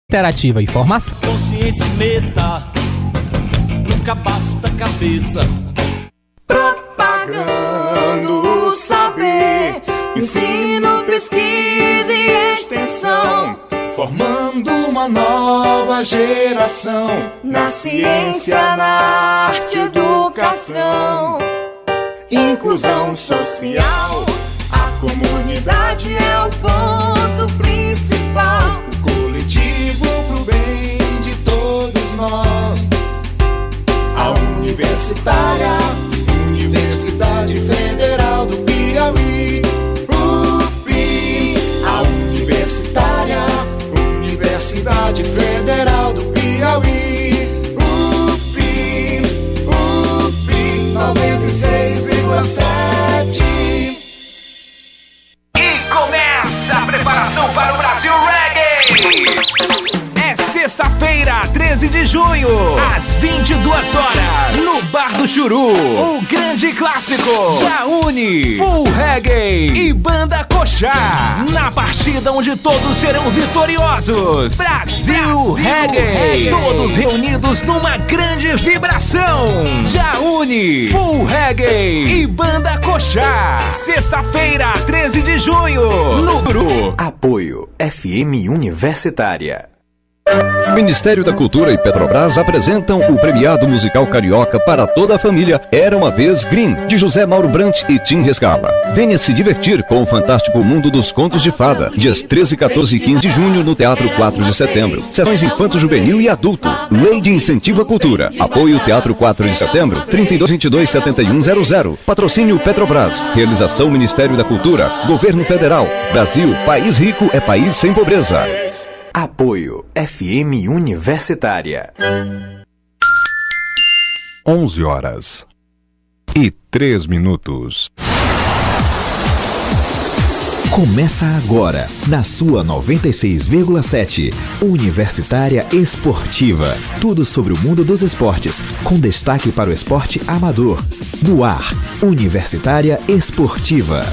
Interativa e formação. Consciência e meta, nunca basta cabeça. Propagando o saber, ensino, pesquisa e extensão, formando uma nova geração na ciência, na arte, educação, inclusão social. A comunidade é o ponto principal, o coletivo pro bem de todos nós. A Universidade Federal do Piauí, UFPI. A Universidade Federal do Piauí, UFPI, UFPI 96,7. E começa a preparação para o Brasil Reggae! É sexta-feira, 13 de junho, às 22 horas, no Bar do Churu, o grande clássico Jaune, Full Reggae e Banda Coxá, na partida onde todos serão vitoriosos. Brasil Reggae, todos reunidos numa grande vibração. Jaune, Full Reggae e Banda Coxá, sexta-feira, 13 de junho, no Churu. Apoio FM Universitária. Ministério da Cultura e Petrobras apresentam o premiado musical carioca para toda a família Era Uma Vez Green, de José Mauro Brant e Tim Rescala. Venha se divertir com o fantástico mundo dos contos de fada, dias 13, 14 e 15 de junho no Teatro 4 de Setembro. Sessões infanto-juvenil e adulto. Lei de Incentivo à Cultura. Apoio Teatro 4 de Setembro, 3222-7100. Patrocínio Petrobras. Realização Ministério da Cultura. Governo Federal. Brasil, país rico é país sem pobreza. Apoio FM Universitária. 11h03. Começa agora, na sua 96,7, Universitária Esportiva. Tudo sobre o mundo dos esportes, com destaque para o esporte amador. No ar, Universitária Esportiva.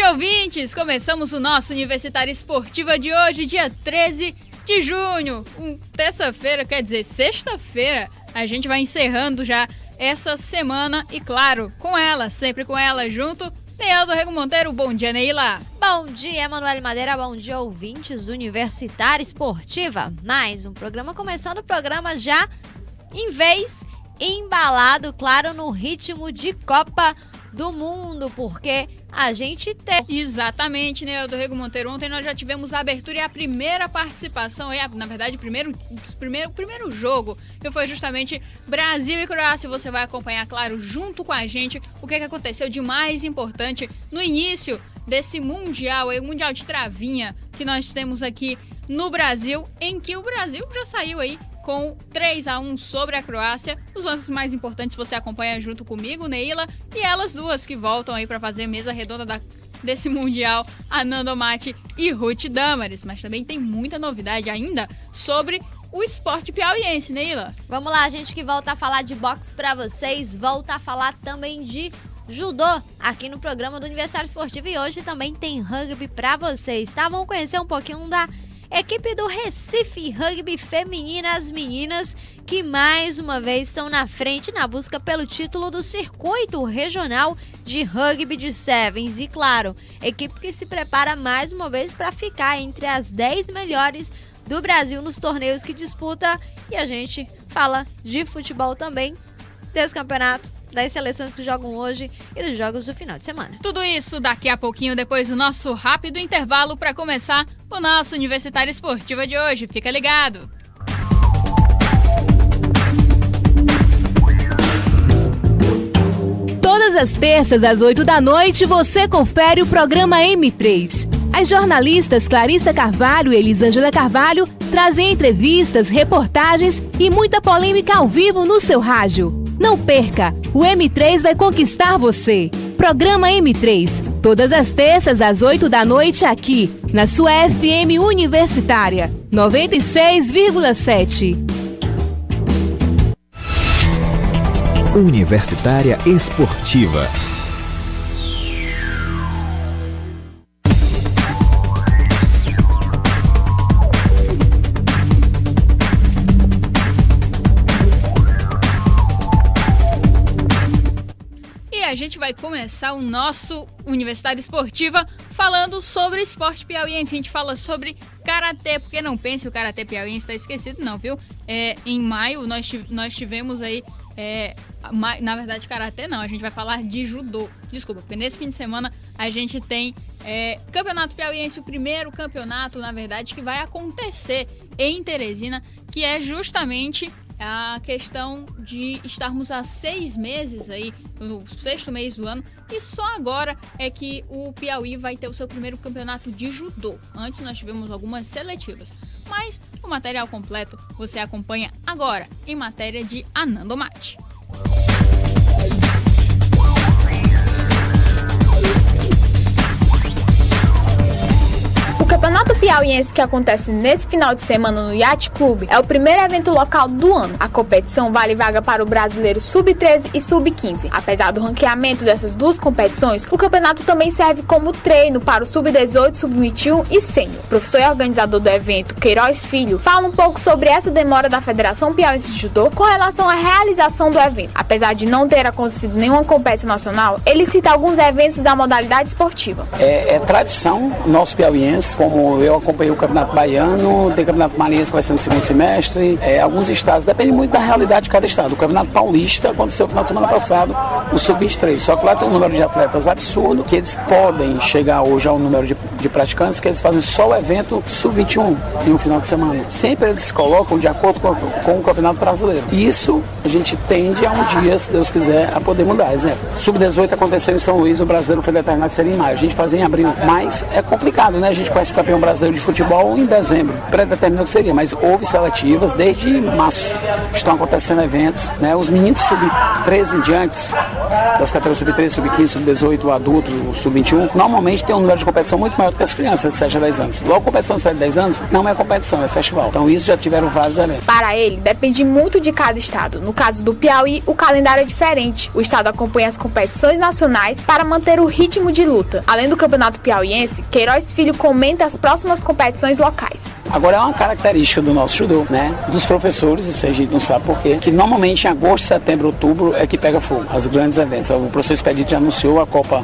Ouvintes, começamos o nosso Universitária Esportiva de hoje, dia 13 de junho, terça-feira, quer dizer, sexta-feira. A gente vai encerrando já essa semana e, claro, com ela, sempre com ela junto, Neila do Rego Monteiro. Bom dia, Neila. Bom dia, Emanuele Madeira. Bom dia, ouvintes do Universitária Esportiva. Mais um programa começando, o programa já em vez embalado, claro, no ritmo de Copa do Mundo, porque a gente tem... Exatamente, né, do Rego Monteiro. Ontem nós já tivemos a abertura e a primeira participação, na verdade, o primeiro jogo, que foi justamente Brasil e Croácia. Você vai acompanhar, claro, junto com a gente, o que aconteceu de mais importante no início desse Mundial, o Mundial de Travinha que nós temos aqui no Brasil, em que o Brasil já saiu aí com 3-1 sobre a Croácia. Os lances mais importantes você acompanha junto comigo, Neila, e elas duas que voltam aí para fazer mesa redonda desse Mundial, a Nando Mate e Ruth Damares. Mas também tem muita novidade ainda sobre o esporte piauiense, Neila. Vamos lá, gente, que volta a falar de boxe para vocês, volta a falar também de judô aqui no programa do Universitário Esportivo, e hoje também tem rugby para vocês, tá? Vamos conhecer um pouquinho da equipe do Recife Rugby Feminina, as meninas que mais uma vez estão na frente na busca pelo título do circuito regional de rugby de Sevens. E claro, equipe que se prepara mais uma vez para ficar entre as 10 melhores do Brasil nos torneios que disputa. E a gente fala de futebol também, desse campeonato, das seleções que jogam hoje e dos jogos do final de semana. Tudo isso daqui a pouquinho, depois do nosso rápido intervalo para começar o nosso Universitário Esportiva de hoje. Fica ligado! Todas as terças às 8 da noite você confere o programa M3. As jornalistas Clarissa Carvalho e Elisângela Carvalho trazem entrevistas, reportagens e muita polêmica ao vivo no seu rádio. Não perca! O M3 vai conquistar você. Programa M3, todas as terças às 8 da noite aqui, na sua FM Universitária, 96,7. Universitária Esportiva. A gente vai começar o nosso Universitário Esportiva falando sobre esporte piauiense. A gente fala sobre karatê, porque não pense, o karatê piauiense está esquecido, não, viu? Em maio nós tivemos aí, na verdade karatê não, a gente vai falar de judô. Desculpa, porque nesse fim de semana a gente tem Campeonato Piauiense, o primeiro campeonato, na verdade, que vai acontecer em Teresina, que é justamente a questão de estarmos há 6 meses aí, no 6º mês do ano, e só agora é que o Piauí vai ter o seu primeiro campeonato de judô. Antes nós tivemos algumas seletivas, mas o material completo você acompanha agora em matéria de Anando Mate. O Campeonato Piauiense, que acontece nesse final de semana no Yacht Club, é o primeiro evento local do ano. A competição vale vaga para o brasileiro Sub-13 e Sub-15. Apesar do ranqueamento dessas duas competições, o campeonato também serve como treino para o Sub-18, Sub-21 e Sênior. O professor e organizador do evento, Queiroz Filho, fala um pouco sobre essa demora da Federação Piauiense de Judô com relação à realização do evento. Apesar de não ter acontecido nenhuma competição nacional, ele cita alguns eventos da modalidade esportiva. É tradição nosso piauiense, como eu acompanhei o Campeonato Baiano, tem o Campeonato Maranhense que vai ser no segundo semestre, alguns estados, depende muito da realidade de cada estado. O Campeonato Paulista aconteceu no final de semana passado, o Sub-23, só que lá tem um número de atletas absurdo, que eles podem chegar hoje ao número de praticantes, que eles fazem só o evento Sub-21 em um final de semana. Sempre eles se colocam de acordo com o Campeonato Brasileiro. Isso a gente tende a um dia, se Deus quiser, a poder mudar. Exemplo, Sub-18 aconteceu em São Luís, o brasileiro foi determinado que seria em maio. A gente fazia em abril, mas é complicado, né? A gente conhece o campeão brasileiro de futebol em dezembro, pré-determinou que seria, mas houve seletivas desde março. Estão acontecendo eventos, né? Os meninos Sub-13 em diante, das categorias Sub-13, Sub-15, Sub-18, adultos, Sub-21, normalmente tem um número de competição muito maior do que as crianças de 7 a 10 anos. Logo, competição de 7 a 10 anos não é competição, é festival. Então isso já tiveram vários eventos. Para ele, depende muito de cada estado. No caso do Piauí, o calendário é diferente. O estado acompanha as competições nacionais para manter o ritmo de luta. Além do Campeonato Piauiense, Queiroz Filho comenta as próximas competições locais. Agora é uma característica do nosso judô, né? Dos professores, isso a gente não sabe por quê, que normalmente em agosto, setembro, outubro é que pega fogo, os grandes eventos. O professor Expedito já anunciou a Copa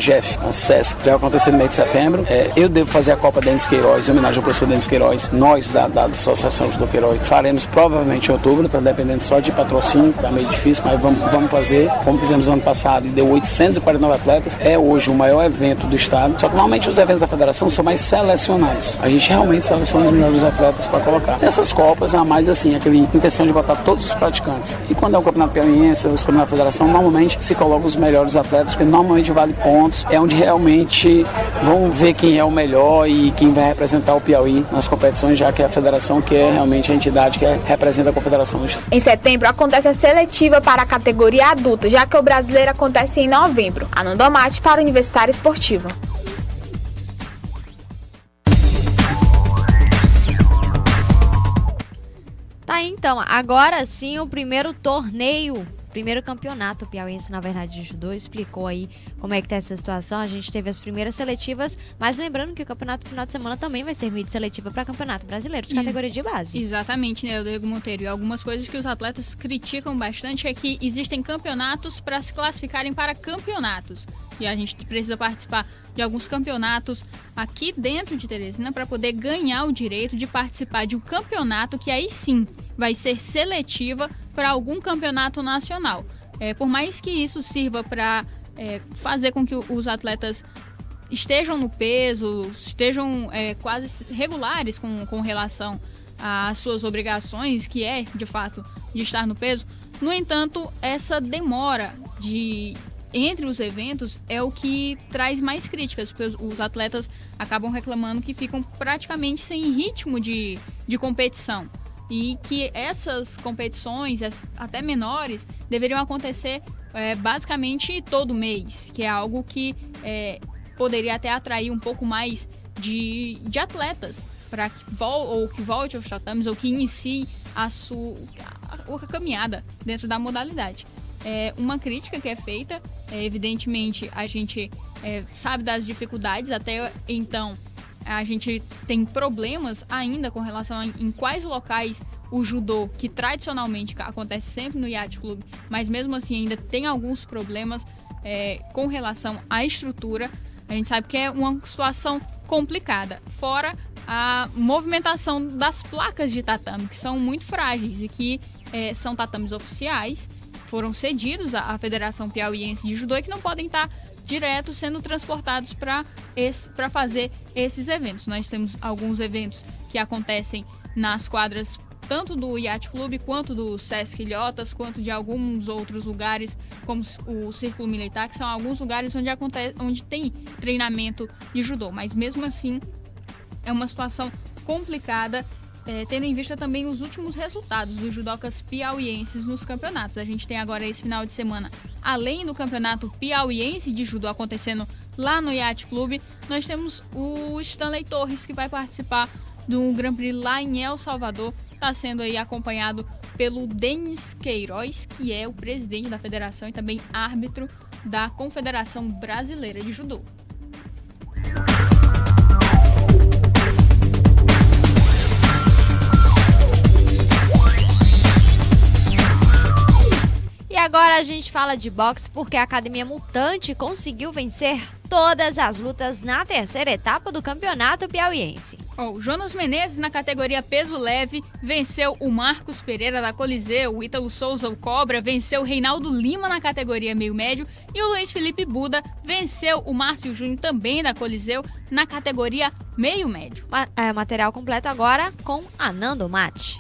Jeff, a SESC, que vai acontecer no mês de setembro. Eu devo fazer a Copa Denis Queiroz, em homenagem ao professor Denis Queiroz. Nós, da Associação Judô Queiroz, faremos provavelmente em outubro, está dependendo só de patrocínio, está meio difícil, mas vamos fazer, como fizemos no ano passado, e deu 849 atletas. É hoje o maior evento do estado, só que normalmente os eventos da federação são mais selecionais. A gente realmente seleciona os melhores atletas para colocar. Nessas Copas, há mais assim, aquela intenção de botar todos os praticantes. E quando é o Campeonato Piauiense, os Campeonatos da Federação, normalmente se coloca os melhores atletas, porque normalmente vale pontos, é onde realmente vão ver quem é o melhor e quem vai representar o Piauí nas competições, já que é a federação que é realmente a entidade que representa a confederação do estado. Em setembro acontece a seletiva para a categoria adulta, já que o brasileiro acontece em novembro. Anando Mate para o Universitário Esportiva. Tá, então, agora sim o primeiro torneio, primeiro campeonato piauiense, na verdade, de judô, explicou aí como é que tá essa situação. A gente teve as primeiras seletivas, mas lembrando que o campeonato final de semana também vai servir de seletiva para campeonato brasileiro de categoria de base. Exatamente, né, Diego Monteiro? E algumas coisas que os atletas criticam bastante é que existem campeonatos para se classificarem para campeonatos. E a gente precisa participar de alguns campeonatos aqui dentro de Teresina para poder ganhar o direito de participar de um campeonato que aí sim vai ser seletiva para algum campeonato nacional. Por mais que isso sirva para fazer com que os atletas estejam no peso, estejam quase regulares com relação às suas obrigações, que é, de fato, de estar no peso. No entanto, essa demora entre os eventos é o que traz mais críticas, porque os atletas acabam reclamando que ficam praticamente sem ritmo de competição. E que essas competições, até menores, deveriam acontecer basicamente todo mês, que é algo que poderia até atrair um pouco mais de atletas para que volte aos tatames ou que inicie a caminhada dentro da modalidade. Uma crítica que é feita, evidentemente a gente sabe das dificuldades, até então a gente tem problemas ainda com relação em quais locais o judô, que tradicionalmente acontece sempre no Yacht Club, mas mesmo assim ainda tem alguns problemas com relação à estrutura. A gente sabe que é uma situação complicada, fora a movimentação das placas de tatame, que são muito frágeis e que são tatames oficiais, foram cedidos à Federação Piauiense de Judô e que não podem estar direto sendo transportados para fazer esses eventos. Nós temos alguns eventos que acontecem nas quadras tanto do Yacht Club quanto do Sesc Ilhotas, quanto de alguns outros lugares, como o Círculo Militar, que são alguns lugares onde tem treinamento de judô. Mas mesmo assim, é uma situação complicada, tendo em vista também os últimos resultados dos judocas piauienses nos campeonatos. A gente tem agora esse final de semana, além do campeonato piauiense de judô acontecendo lá no Yacht Club, nós temos o Stanley Torres, que vai participar do Grand Prix lá em El Salvador. Está sendo aí acompanhado pelo Denis Queiroz, que é o presidente da federação e também árbitro da Confederação Brasileira de Judô. E agora a gente fala de boxe porque a Academia Mutante conseguiu vencer todas as lutas na terceira etapa do Campeonato Piauiense. O Jonas Menezes, na categoria peso leve, venceu o Marcos Pereira da Coliseu, o Ítalo Souza, o Cobra, venceu o Reinaldo Lima na categoria meio médio e o Luiz Felipe Buda venceu o Márcio Júnior, também da Coliseu, na categoria meio médio. Material completo agora com Anando Mate.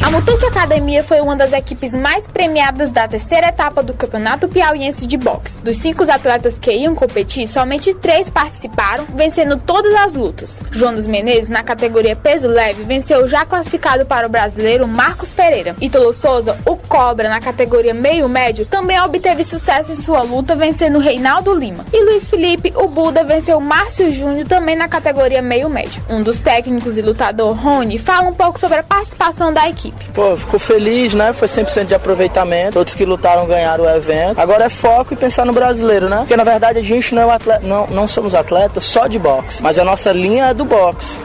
A Mutante Academia foi uma das equipes mais premiadas da terceira etapa do Campeonato Piauiense de Boxe. Dos 5 atletas que iam competir, somente 3 participaram, vencendo todas as lutas. Jonas Menezes, na categoria peso leve, venceu o já classificado para o brasileiro Marcos Pereira. Ítalo Souza, o Cobra, na categoria meio médio, também obteve sucesso em sua luta, vencendo o Reinaldo Lima. E Luiz Felipe, o Buda, venceu o Márcio Júnior, também na categoria meio médio. Um dos técnicos e lutador, Rony, fala um pouco sobre a participação da equipe. Pô, fico feliz, né? Foi 100% de aproveitamento. Todos que lutaram ganharam o evento. Agora é foco e pensar no brasileiro, né? Porque na verdade a gente não é atleta, não somos atletas só de boxe, mas a nossa linha é do boxe.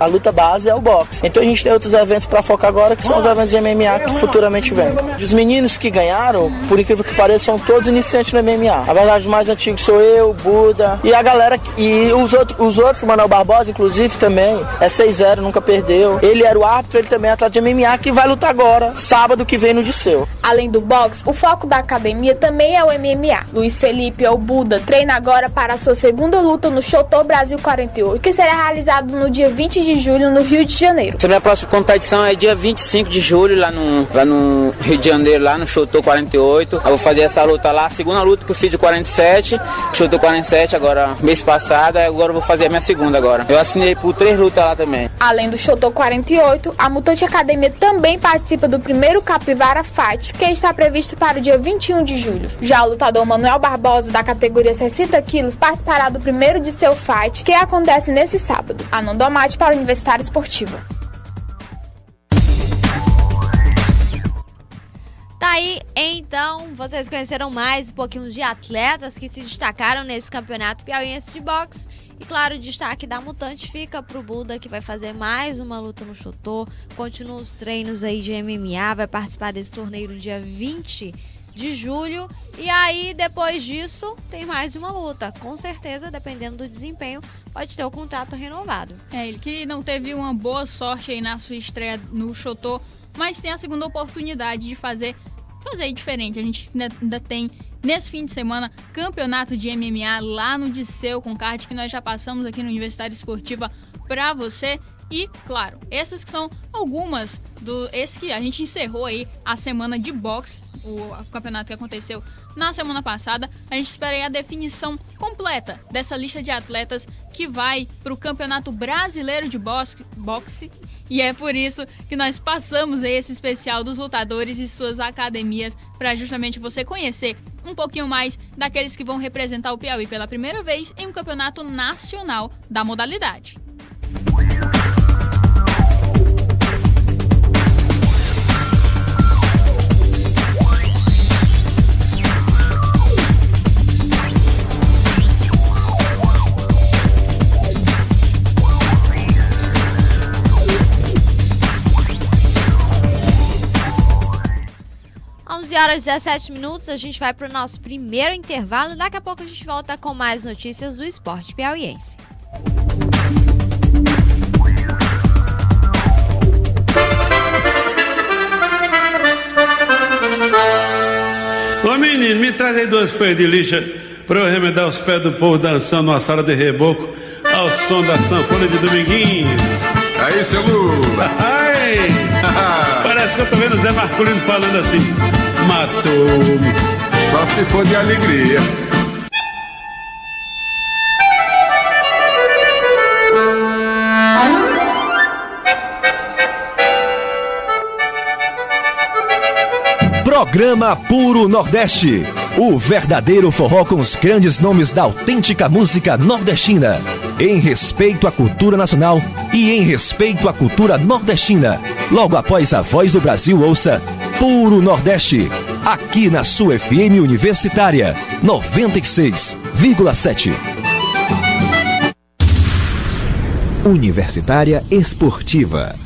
A luta base é o boxe. Então a gente tem outros eventos pra focar agora, que são os eventos de MMA que futuramente vêm. Os meninos que ganharam, por incrível que pareça, são todos iniciantes no MMA. Na verdade, os mais antigos sou eu, o Buda e a galera. E os outros, o Manuel Barbosa, inclusive, também é 6-0, nunca perdeu. Ele era o árbitro, ele também é atleta de MMA, que vai lutar agora, sábado que vem no Disseu. Além do boxe, o foco da academia também é o MMA. Luiz Felipe, ou Buda, treina agora para a sua segunda luta no Showtô Brasil 48, que será realizado no dia 20 de julho no Rio de Janeiro. A minha próxima competição é dia 25 de julho, lá no Rio de Janeiro, lá no Showtô 48. Eu vou fazer essa luta lá, a segunda luta que eu fiz o 47, Showtô 47 agora, mês passado, agora eu vou fazer a minha segunda agora. Eu assinei por 3 lutas lá também. Além do Showtô 48, a Mutante Academia também participa do primeiro Capivara Fight, que está previsto para o dia 21 de julho. Já o lutador Manuel Barbosa, da categoria 60 quilos, participará do primeiro de seu fight, que acontece nesse sábado. Anando Mate para o Universitário Esportivo. Tá aí, então, vocês conheceram mais um pouquinho de atletas que se destacaram nesse campeonato piauiense de boxe. E claro, o destaque da Mutante fica pro Buda, que vai fazer mais uma luta no Showtô, continua os treinos aí de MMA, vai participar desse torneio no dia 20 de julho. E aí, depois disso, tem mais uma luta. Com certeza, dependendo do desempenho, pode ter o contrato renovado. Ele que não teve uma boa sorte aí na sua estreia no Showtô, mas tem a segunda oportunidade de fazer diferente. A gente ainda tem, nesse fim de semana, campeonato de MMA lá no Disseu, com card que nós já passamos aqui no Universitário Esportiva pra você. E, claro, essas que são algumas esse que a gente encerrou aí a semana de boxe, o campeonato que aconteceu na semana passada. A gente espera aí a definição completa dessa lista de atletas que vai pro Campeonato Brasileiro de Boxe. E é por isso que nós passamos esse especial dos lutadores e suas academias para justamente você conhecer um pouquinho mais daqueles que vão representar o Piauí pela primeira vez em um campeonato nacional da modalidade. Horas 17 minutos, a gente vai para o nosso primeiro intervalo. Daqui a pouco a gente volta com mais notícias do esporte piauiense. Ô menino, me traz aí 2 folhas de lixa para eu remendar os pés do povo dançando numa sala de reboco ao som da sanfona de Dominguinho. Aí, seu Lula. Ai, parece que eu tô vendo o Zé Marculino falando assim: matou-me. Só se for de alegria. Programa Puro Nordeste. O verdadeiro forró com os grandes nomes da autêntica música nordestina. Em respeito à cultura nacional e em respeito à cultura nordestina. Logo após a Voz do Brasil, ouça Puro Nordeste. Aqui na sua FM Universitária 96,7. Universitária Esportiva.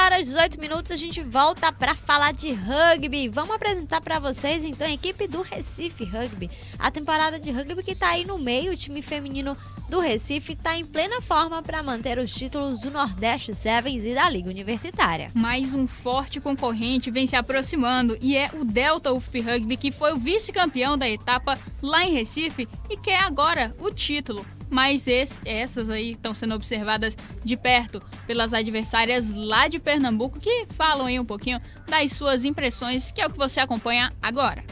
Horas 18 minutos, a gente volta para falar de rugby. Vamos apresentar para vocês então a equipe do Recife Rugby. A temporada de rugby que tá aí no meio, o time feminino do Recife tá em plena forma para manter os títulos do Nordeste Sevens e da Liga Universitária. Mais um forte concorrente vem se aproximando e é o Delta UFP Rugby, que foi o vice-campeão da etapa lá em Recife e quer agora o título. Mas essas aí estão sendo observadas de perto pelas adversárias lá de Pernambuco, que falam aí um pouquinho das suas impressões, que é o que você acompanha agora.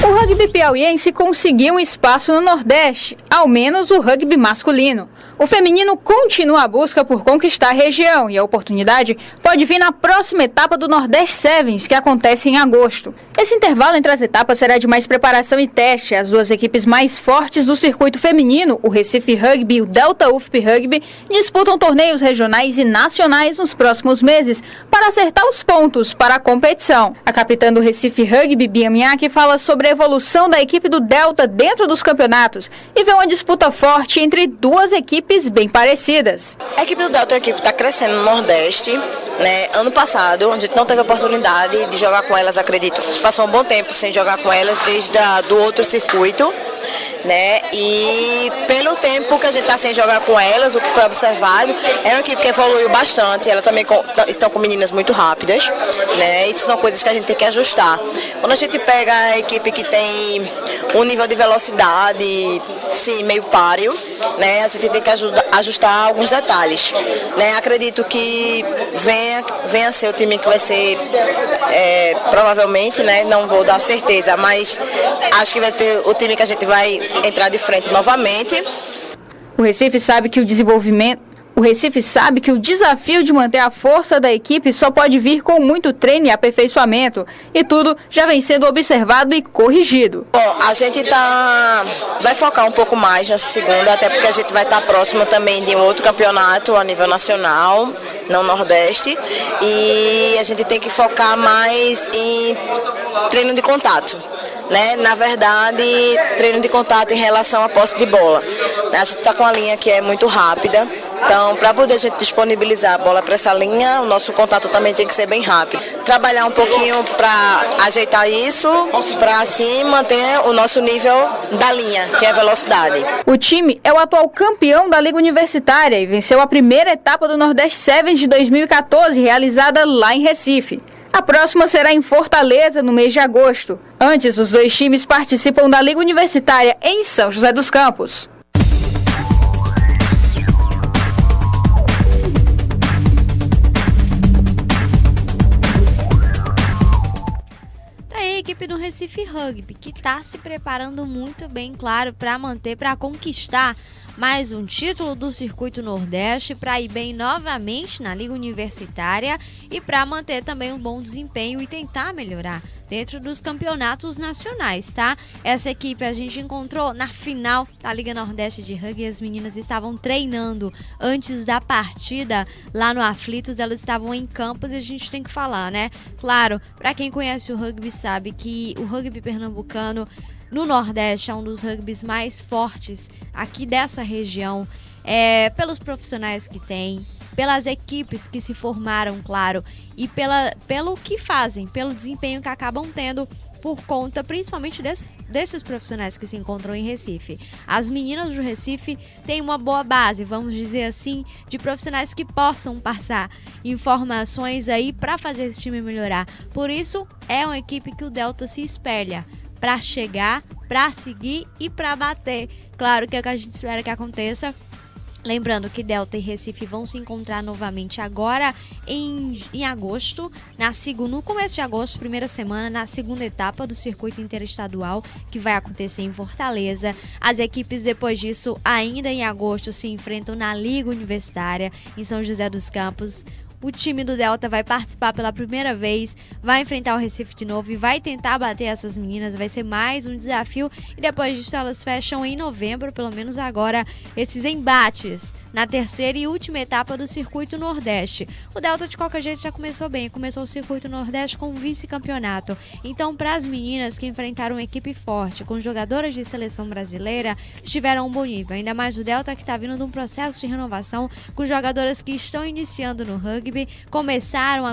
O rugby piauiense conseguiu um espaço no Nordeste, ao menos o rugby masculino. O feminino continua a busca por conquistar a região e a oportunidade pode vir na próxima etapa do Nordeste Sevens, que acontece em agosto. Esse intervalo entre as etapas será de mais preparação e teste. As duas equipes mais fortes do circuito feminino, o Recife Rugby e o Delta UFP Rugby, disputam torneios regionais e nacionais nos próximos meses para acertar os pontos para a competição. A capitã do Recife Rugby, Bia Minhaque, fala sobre a evolução da equipe do Delta dentro dos campeonatos e vê uma disputa forte entre duas equipes bem parecidas. A equipe do Delta está crescendo no Nordeste, né? Ano passado, a gente não teve a oportunidade de jogar com elas, acredito. A gente passou um bom tempo sem jogar com elas desde do outro circuito, né? E pelo tempo que a gente está sem jogar com elas, o que foi observado, é uma equipe que evoluiu bastante. Ela também estão com meninas muito rápidas, né? Isso são coisas que a gente tem que ajustar. Quando a gente pega a equipe que tem um nível de velocidade, sim, meio páreo, né? A gente tem que ajustar alguns detalhes, né? Acredito que venha ser o time que vai ser provavelmente, né? Não vou dar certeza, mas acho que vai ter o time que a gente vai entrar de frente novamente. O Recife sabe que o desafio de manter a força da equipe só pode vir com muito treino e aperfeiçoamento, e tudo já vem sendo observado e corrigido. Bom, a gente vai focar um pouco mais nessa segunda, até porque a gente vai estar próximo também de um outro campeonato a nível nacional, no Nordeste, e a gente tem que focar mais em treino de contato, né? Na verdade, treino de contato em relação à posse de bola. A gente está com a linha que é muito rápida, então para poder a gente disponibilizar a bola para essa linha, o nosso contato também tem que ser bem rápido. Trabalhar um pouquinho para ajeitar isso, para assim manter o nosso nível da linha, que é a velocidade. O time é o atual campeão da Liga Universitária e venceu a primeira etapa do Nordeste Sevens de 2014, realizada lá em Recife. A próxima será em Fortaleza, no mês de agosto. Antes, os dois times participam da Liga Universitária em São José dos Campos. A equipe do Recife Rugby, que está se preparando muito bem, claro, para conquistar mais um título do Circuito Nordeste, para ir bem novamente na Liga Universitária e para manter também um bom desempenho e tentar melhorar dentro dos campeonatos nacionais, tá? Essa equipe a gente encontrou na final da Liga Nordeste de Rugby. As meninas estavam treinando antes da partida lá no Aflitos, elas estavam em campos e a gente tem que falar, né? Claro, para quem conhece o rugby sabe que o rugby pernambucano no Nordeste é um dos rugbys mais fortes aqui dessa região, pelos profissionais que tem, pelas equipes que se formaram, claro, e pelo que fazem, pelo desempenho que acabam tendo por conta principalmente desses profissionais que se encontram em Recife. As meninas do Recife têm uma boa base, vamos dizer assim, de profissionais que possam passar informações aí para fazer esse time melhorar. Por isso, é uma equipe que o Delta se espelha para chegar, para seguir e para bater. Claro que é o que a gente espera que aconteça. Lembrando que Delta e Recife vão se encontrar novamente agora em agosto, no começo de agosto, primeira semana, na segunda etapa do circuito interestadual, que vai acontecer em Fortaleza. As equipes depois disso, ainda em agosto, se enfrentam na Liga Universitária em São José dos Campos. O time do Delta vai participar pela primeira vez, vai enfrentar o Recife de novo e vai tentar bater essas meninas. Vai ser mais um desafio e depois disso elas fecham em novembro, pelo menos agora, esses embates na terceira e última etapa do Circuito Nordeste. O Delta, de qualquer jeito, já começou bem. Começou o Circuito Nordeste com um vice-campeonato. Então, para as meninas que enfrentaram uma equipe forte, com jogadoras de seleção brasileira, tiveram um bom nível. Ainda mais o Delta, que está vindo de um processo de renovação, com jogadoras que estão iniciando no rugby. Começaram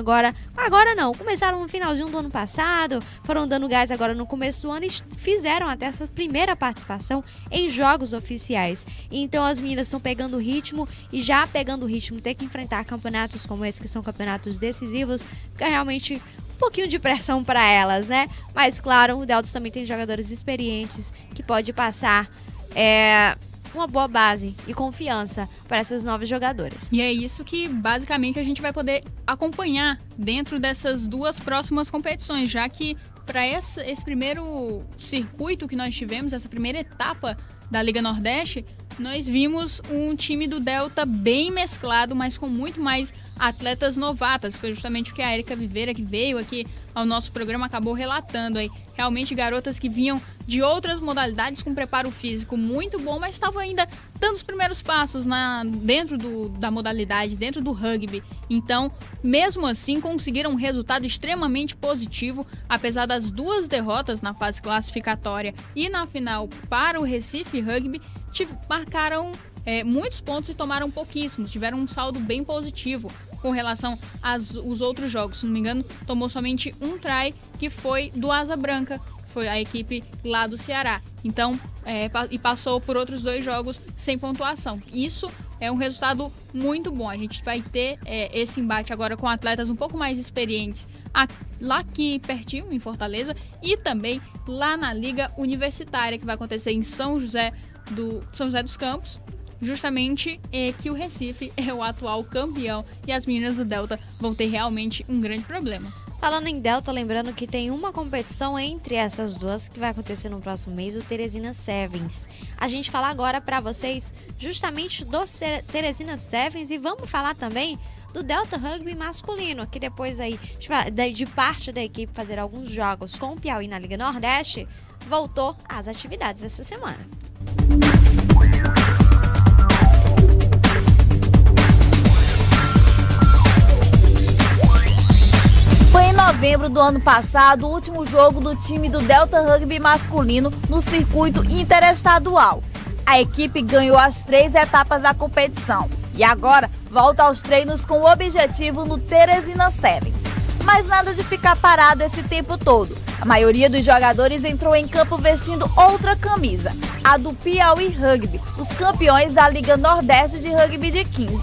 começaram no finalzinho do ano passado, foram dando gás agora no começo do ano e fizeram até a sua primeira participação em jogos oficiais. Então as meninas estão pegando ritmo e já pegando o ritmo, ter que enfrentar campeonatos como esse, que são campeonatos decisivos, fica realmente um pouquinho de pressão para elas, né? Mas claro, o Delta também tem jogadores experientes que pode passar uma boa base e confiança para essas novas jogadoras. E é isso que basicamente a gente vai poder acompanhar dentro dessas duas próximas competições, já que para esse primeiro circuito que nós tivemos, essa primeira etapa da Liga Nordeste, nós vimos um time do Delta bem mesclado, mas com muito mais atletas novatas. Foi justamente o que a Érica Viveira, que veio aqui ao nosso programa, acabou relatando aí. Realmente garotas que vinham de outras modalidades com preparo físico muito bom, mas estavam ainda dando os primeiros passos dentro da modalidade, dentro do rugby. Então, mesmo assim, conseguiram um resultado extremamente positivo, apesar das duas derrotas na fase classificatória e na final para o Recife Rugby, marcaram muitos pontos e tomaram pouquíssimos, tiveram um saldo bem positivo com relação aos outros jogos. Se não me engano, tomou somente um try, que foi do Asa Branca, que foi a equipe lá do Ceará. Então, e passou por outros 2 jogos sem pontuação. Isso é um resultado muito bom. A gente vai ter esse embate agora com atletas um pouco mais experientes lá aqui pertinho, em Fortaleza, e também lá na Liga Universitária, que vai acontecer em São José dos Campos, justamente que o Recife é o atual campeão e as meninas do Delta vão ter realmente um grande problema. Falando em Delta, lembrando que tem uma competição entre essas duas que vai acontecer no próximo mês, o Teresina Sevens. A gente fala agora para vocês justamente do Teresina Sevens e vamos falar também do Delta Rugby masculino, que depois aí de parte da equipe fazer alguns jogos com o Piauí na Liga Nordeste, voltou às atividades essa semana. Foi em novembro do ano passado o último jogo do time do Delta Rugby masculino no circuito interestadual. A equipe ganhou as 3 etapas da competição e agora volta aos treinos com o objetivo no Teresina Sevens. Mas nada de ficar parado esse tempo todo. A maioria dos jogadores entrou em campo vestindo outra camisa, a do Piauí Rugby, os campeões da Liga Nordeste de Rugby de 15.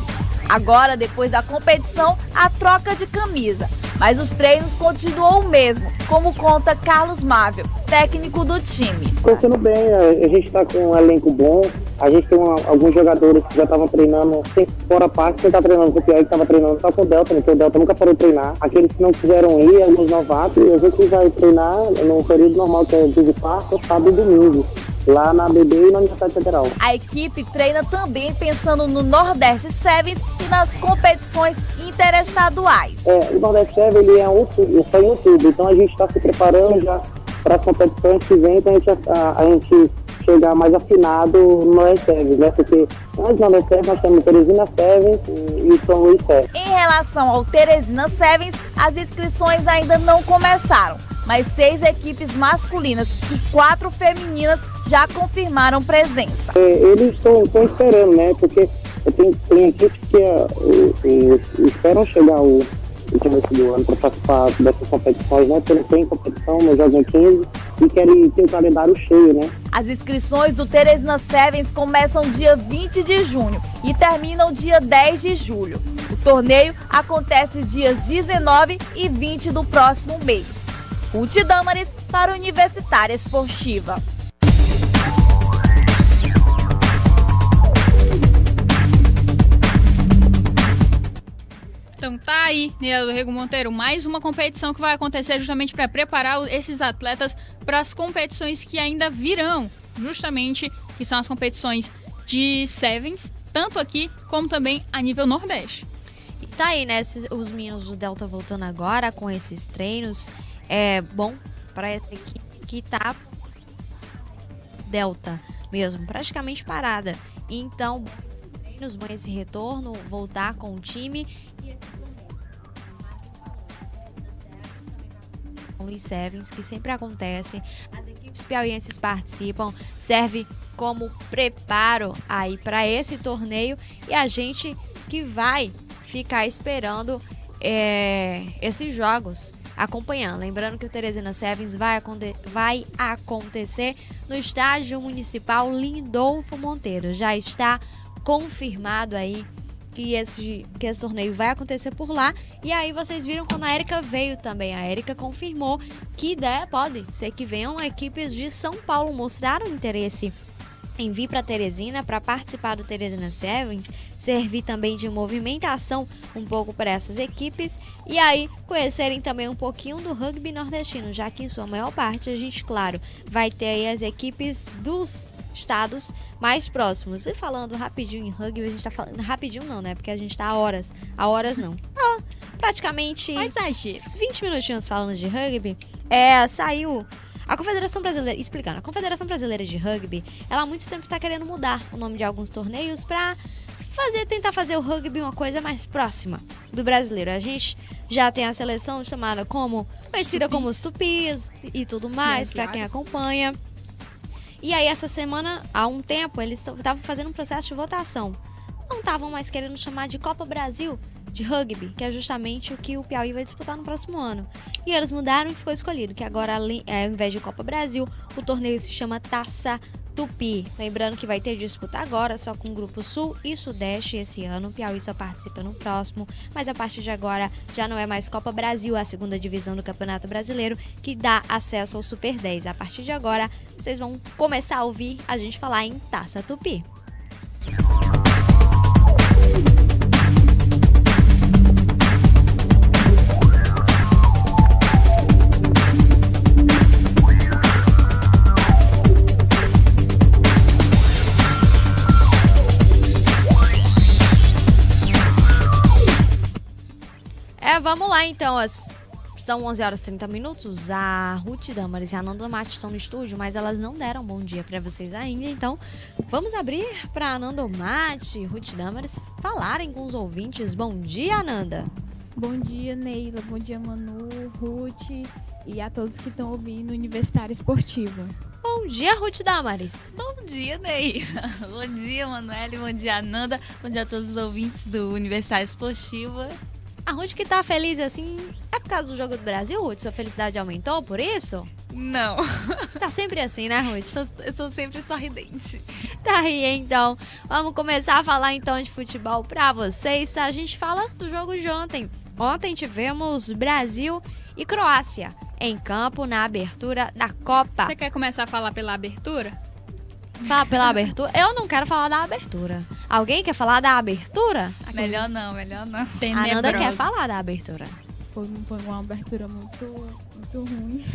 Agora, depois da competição, a troca de camisa. mas os treinos continuam o mesmo, como conta Carlos Mável, técnico do time. Está sendo bem, a gente está com um elenco bom, a gente tem alguns jogadores que já estavam treinando, fora parte, quem está treinando com o Piauí, que estava treinando só com o Delta, porque o Delta nunca parou de treinar. Aqueles que não quiseram ir, alguns novatos, a gente vai treinar no período normal, que é de quarta, sábado e domingo, lá na BB e na Universidade Federal. A equipe treina também pensando no Nordeste Sevens e nas competições interestaduais. O Nordeste Sevens ele só em outubro, então a gente está se preparando já para as competições que vem, para a gente chegar mais afinado no Nordeste Sevens, né? Porque antes do Nordeste Sevens nós temos Teresina Sevens e São Luís Sevens. Em relação ao Teresina Sevens, as inscrições ainda não começaram, mas 6 equipes masculinas e 4 femininas já confirmaram presença. Eles estão esperando, né? Porque tem equipes que esperam chegar o começo do ano para participar dessas competições, né? Porque não tem competição, mas jogam 15 e querem ter o calendário cheio, né? As inscrições do Teresina Sevens começam dia 20 de junho e terminam dia 10 de julho. O torneio acontece dias 19 e 20 do próximo mês. Ruth Damares para a Universitária Esportiva. Então tá aí, Neila do Rego Monteiro, mais uma competição que vai acontecer justamente para preparar esses atletas para as competições que ainda virão, justamente, que são as competições de Sevens, tanto aqui como também a nível Nordeste. E tá aí, né, os meninos do Delta voltando agora com esses treinos, é bom para essa equipe que tá Delta mesmo, praticamente parada. Então, treinos, bom esse retorno, voltar com o time. Luís Sevens, que sempre acontece, as equipes piauienses participam, serve como preparo aí para esse torneio e a gente que vai ficar esperando esses jogos, acompanhando. Lembrando que o Teresina Sevens vai acontecer no estádio municipal Lindolfo Monteiro, já está confirmado aí que esse torneio vai acontecer por lá. E aí vocês viram quando a Érica veio também. A Érica confirmou que pode ser que venham equipes de São Paulo, mostraram interesse em vir para Teresina para participar do Teresina Sevens, servir também de movimentação um pouco para essas equipes e aí conhecerem também um pouquinho do rugby nordestino, já que em sua maior parte a gente, claro, vai ter aí as equipes dos estados mais próximos. E falando rapidinho em rugby, a gente tá falando rapidinho não, né? Porque a gente tá a horas não. Praticamente 20 minutinhos falando de rugby. Saiu a Confederação Brasileira, explicando, a Confederação Brasileira de Rugby, ela há muito tempo está querendo mudar o nome de alguns torneios para tentar fazer o rugby uma coisa mais próxima do brasileiro. A gente já tem a seleção conhecida como os Tupis e tudo mais, para quem acompanha. E aí essa semana, há um tempo, eles estavam fazendo um processo de votação. Não estavam mais querendo chamar de Copa Brasil de rugby, que é justamente o que o Piauí vai disputar no próximo ano. E eles mudaram e ficou escolhido que agora, ao invés de Copa Brasil, o torneio se chama Taça Tupi. Lembrando que vai ter disputa agora só com o Grupo Sul e Sudeste esse ano. O Piauí só participa no próximo, mas a partir de agora já não é mais Copa Brasil, a segunda divisão do Campeonato Brasileiro, que dá acesso ao Super 10. A partir de agora, vocês vão começar a ouvir a gente falar em Taça Tupi. Vamos lá então, são 11 horas e 30 minutos, a Ruth Damares e a Ananda Mate estão no estúdio, mas elas não deram bom dia para vocês ainda, então vamos abrir para Ananda Mate e Ruth Damares falarem com os ouvintes. Bom dia, Ananda. Bom dia, Neila, bom dia, Manu, Ruth e a todos que estão ouvindo Universitária Esportiva. Bom dia, Ruth Damares. Bom dia, Neila. Bom dia, Manuele, bom dia, Ananda, bom dia a todos os ouvintes do Universitária Esportiva. A Ruth que tá feliz assim, é por causa do Jogo do Brasil, Ruth? Sua felicidade aumentou por isso? Não. Tá sempre assim, né, Ruth? Eu sou sempre sorridente. Tá aí, então. Vamos começar a falar então de futebol pra vocês. A gente fala do jogo de ontem. Ontem tivemos Brasil e Croácia em campo na abertura da Copa. Você quer começar a falar pela abertura? Fala pela abertura? Eu não quero falar da abertura. Alguém quer falar da abertura? Melhor não. A Nanda quer falar da abertura. Foi uma abertura muito ruim.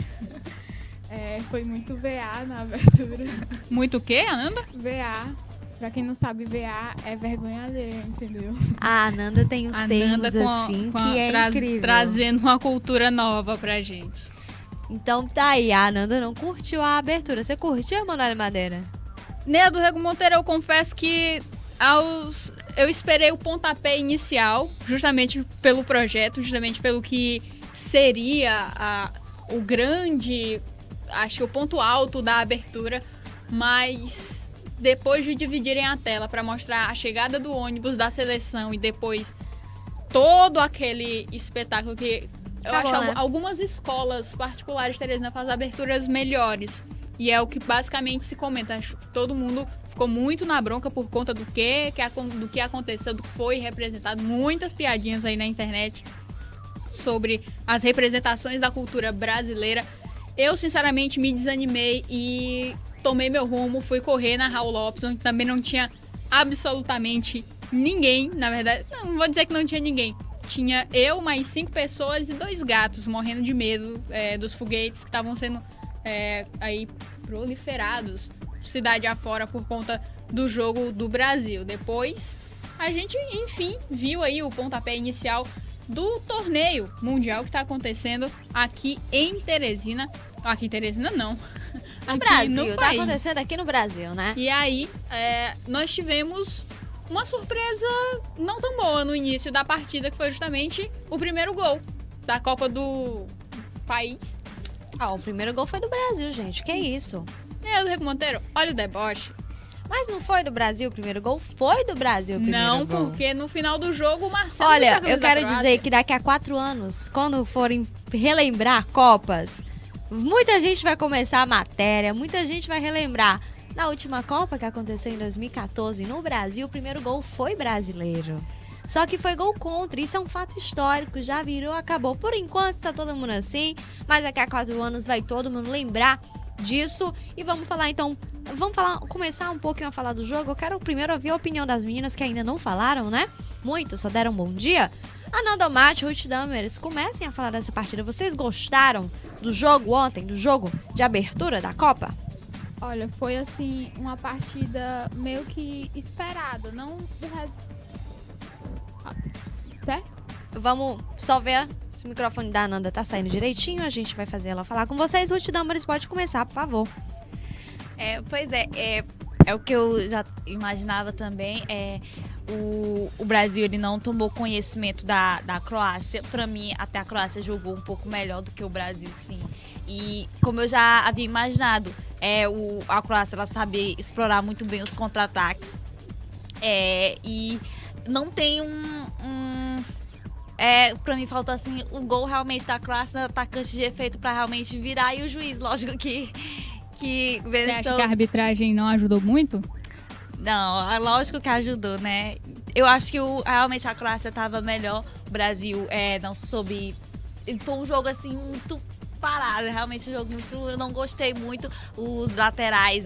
Foi muito VA na abertura. Muito o quê, Ananda? VA. Pra quem não sabe, VA é vergonha alheia, entendeu? A Ananda tem uns termos assim que é incrível. Trazendo uma cultura nova pra gente. Então tá aí, a Ananda não curtiu a abertura. Você curtiu, Manoel Madeira? Nea do Rego Monteiro, eu confesso que eu esperei o pontapé inicial, justamente pelo projeto, justamente pelo que seria o grande, acho que o ponto alto da abertura, mas depois de dividirem a tela para mostrar a chegada do ônibus da seleção e depois todo aquele espetáculo que eu acho que algumas escolas particulares de Teresina fazem aberturas melhores. E é o que basicamente se comenta. Acho que todo mundo ficou muito na bronca por conta do que aconteceu, do que foi representado. Muitas piadinhas aí na internet sobre as representações da cultura brasileira. Eu, sinceramente, me desanimei e tomei meu rumo. Fui correr na Raul Lopes, onde também não tinha absolutamente ninguém. Na verdade, não vou dizer que não tinha ninguém. Tinha eu, mais 5 pessoas e 2 gatos morrendo de medo dos foguetes que estavam sendo aí proliferados cidade afora por conta do jogo do Brasil. Depois a gente, enfim, viu aí o pontapé inicial do torneio mundial que está acontecendo aqui em Teresina. Aqui em Teresina não. No Brasil, tá acontecendo aqui no Brasil, né? E aí nós tivemos uma surpresa não tão boa no início da partida, que foi justamente o primeiro gol da Copa do país. O primeiro gol foi do Brasil, gente. Que isso? Do Rego Monteiro, olha o deboche. Mas não foi do Brasil o primeiro gol? Foi do Brasil o primeiro gol. Não, porque no final do jogo o Marcelo... Olha, eu quero dizer que daqui a 4 anos, quando forem relembrar Copas, muita gente vai começar a matéria, muita gente vai relembrar. Na última Copa, que aconteceu em 2014, no Brasil, o primeiro gol foi brasileiro. Só que foi gol contra, isso é um fato histórico, já virou, acabou. Por enquanto tá todo mundo assim, mas daqui a 4 anos vai todo mundo lembrar disso. E vamos falar então, começar um pouquinho a falar do jogo. Eu quero primeiro ouvir a opinião das meninas que ainda não falaram, né? Muitos, só deram um bom dia. Ananda Mate, Ruth Dammers, comecem a falar dessa partida. Vocês gostaram do jogo ontem, do jogo de abertura da Copa? Olha, foi assim, uma partida meio que esperada, não do resto. Certo? Vamos só ver se o microfone da Ananda tá saindo direitinho. A gente vai fazer ela falar com vocês. Ruth Dammers, pode começar, por favor. Pois é o que eu já imaginava também. O Brasil, ele não tomou conhecimento da Croácia. Para mim, até a Croácia jogou um pouco melhor do que o Brasil, sim. E como eu já havia imaginado, a Croácia, ela sabe explorar muito bem os contra-ataques. E não tem pra mim faltou assim o gol realmente da Croácia, atacante de efeito pra realmente virar, e o juiz, lógico que Você acha que a arbitragem não ajudou muito? Não, lógico que ajudou, né? Eu acho que realmente a Croácia tava melhor, o Brasil não soube. Foi um jogo assim muito parado, realmente um jogo muito. Eu não gostei muito. Os laterais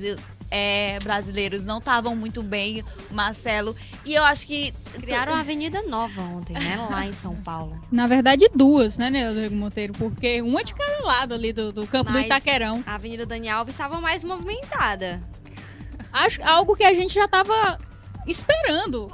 brasileiros não estavam muito bem, o Marcelo. E eu acho que. Criaram uma avenida nova ontem, né? Lá em São Paulo. Na verdade, 2, né, Rego Monteiro? Porque uma de cada lado ali do campo do Itaquerão. A Avenida Daniel Alves estava mais movimentada. Acho algo que a gente já estava esperando.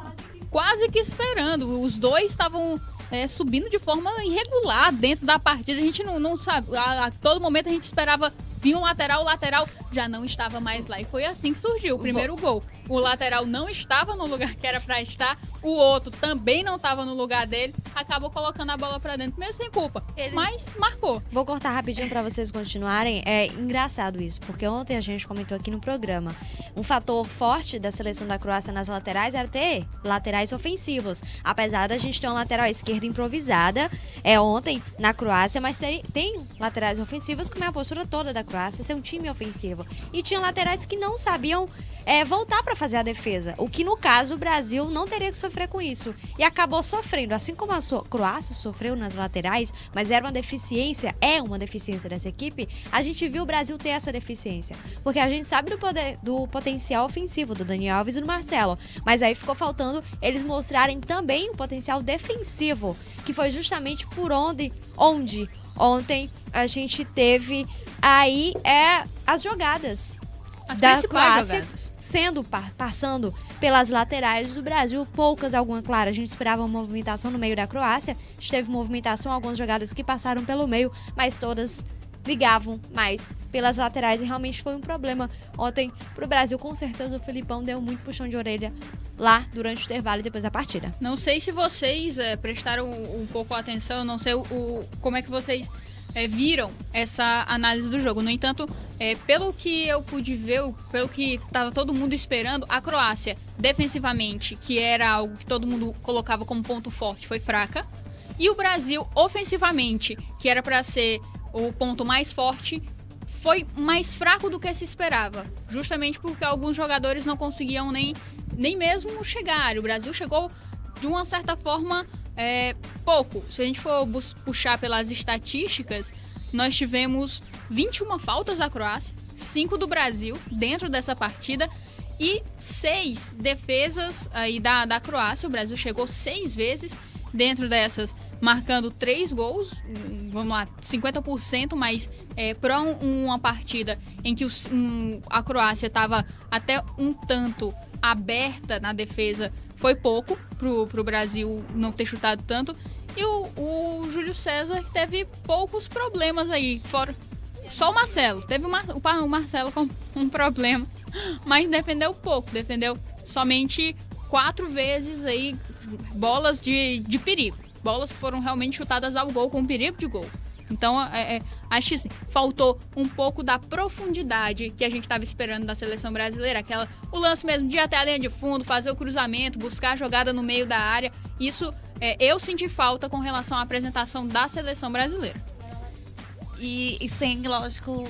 Quase que esperando. Os dois estavam subindo de forma irregular dentro da partida. A gente não sabe. A todo momento a gente esperava vir um lateral, o lateral já não estava mais lá. E foi assim que surgiu o primeiro gol. O lateral não estava no lugar que era para estar, o outro também não estava no lugar dele, acabou colocando a bola para dentro, mesmo sem culpa, mas marcou. Vou cortar rapidinho para vocês continuarem. É engraçado isso, porque ontem a gente comentou aqui no programa, um fator forte da seleção da Croácia nas laterais era ter laterais ofensivos. Apesar da gente ter uma lateral esquerda improvisada ontem na Croácia, mas tem laterais ofensivos, como é a postura toda da Croácia, ser um time ofensivo. ofensivo. E tinha laterais que não sabiam voltar para fazer a defesa. O que, no caso, o Brasil não teria que sofrer com isso. E acabou sofrendo. Assim como a Croácia sofreu nas laterais, mas era uma deficiência, dessa equipe, a gente viu o Brasil ter essa deficiência. Porque a gente sabe do potencial ofensivo do Daniel Alves e do Marcelo. Mas aí ficou faltando eles mostrarem também o potencial defensivo, que foi justamente por onde ontem a gente teve aí as jogadas. As da principais Croácia passando pelas laterais do Brasil, algumas, claro, a gente esperava uma movimentação no meio da Croácia, teve movimentação, algumas jogadas que passaram pelo meio, mas todas ligavam mais pelas laterais e realmente foi um problema ontem pro Brasil. Com certeza o Filipão deu muito puxão de orelha lá durante o intervalo e depois da partida. Não sei se vocês prestaram um pouco atenção, não sei como é que vocês viram essa análise do jogo. No entanto, pelo que eu pude ver, pelo que estava todo mundo esperando, a Croácia, defensivamente, que era algo que todo mundo colocava como ponto forte, foi fraca. E o Brasil, ofensivamente, que era para ser o ponto mais forte, foi mais fraco do que se esperava. Justamente porque alguns jogadores não conseguiam nem mesmo chegar. O Brasil chegou de uma certa forma pouco. Se a gente for puxar pelas estatísticas, nós tivemos 21 faltas da Croácia, 5 do Brasil dentro dessa partida e 6 defesas aí da Croácia. O Brasil chegou 6 vezes dentro dessas, marcando 3 gols, vamos lá, 50%, mas para uma partida em que a Croácia estava até um tanto aberta na defesa, foi pouco pro Brasil não ter chutado tanto. E o Júlio César teve poucos problemas aí, fora só o Marcelo. Teve o Marcelo com um problema, mas defendeu pouco, defendeu somente 4 vezes aí bolas de perigo. Bolas que foram realmente chutadas ao gol com perigo de gol. Então, acho que assim, faltou um pouco da profundidade que a gente estava esperando da seleção brasileira. O lance mesmo de ir até a linha de fundo, fazer o cruzamento, buscar a jogada no meio da área. Isso eu senti falta com relação à apresentação da seleção brasileira. E sem, lógico,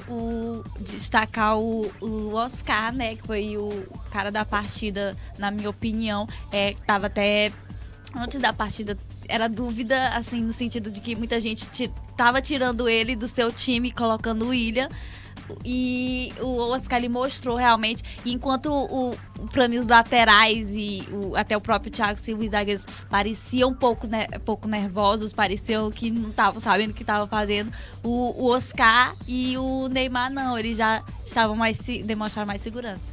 destacar o Oscar, né? Que foi o cara da partida, na minha opinião. Tava até antes da partida, era dúvida, assim, no sentido de que muita gente tava tirando ele do seu time, colocando o William. E o Oscar, ele mostrou realmente, enquanto para mim os laterais e até o próprio Thiago Silva e os zagueiros pareciam um pouco nervosos, pareciam que não estavam sabendo o que estavam fazendo, o Oscar e o Neymar não, eles já estavam demonstraram mais segurança.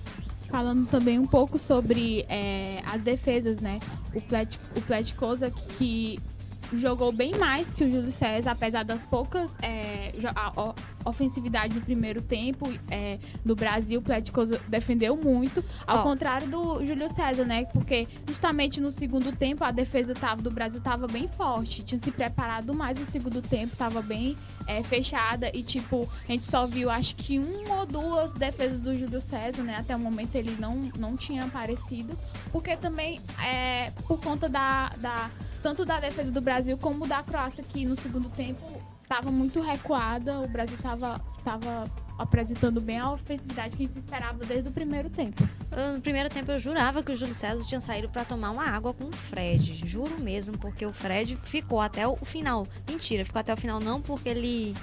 Falando também um pouco sobre as defesas, né? O Pleitkoza que jogou bem mais que o Júlio César, apesar das poucas ofensividade no primeiro tempo do Brasil. O Pleitkoza defendeu muito, ao contrário do Júlio César, né? Porque justamente no segundo tempo a defesa do Brasil estava bem forte, tinha se preparado mais no segundo tempo, estava bem fechada e a gente só viu acho que 1 ou 2 defesas do Júlio César, né? Até o momento ele não tinha aparecido, porque também por conta tanto da defesa do Brasil como da Croácia, que no segundo tempo estava muito recuada. O Brasil estava apresentando bem a ofensividade que a gente esperava desde o primeiro tempo. No primeiro tempo eu jurava que o Júlio César tinha saído para tomar uma água com o Fred. Juro mesmo, porque o Fred ficou até o final. Mentira, ficou até o final não, porque ele,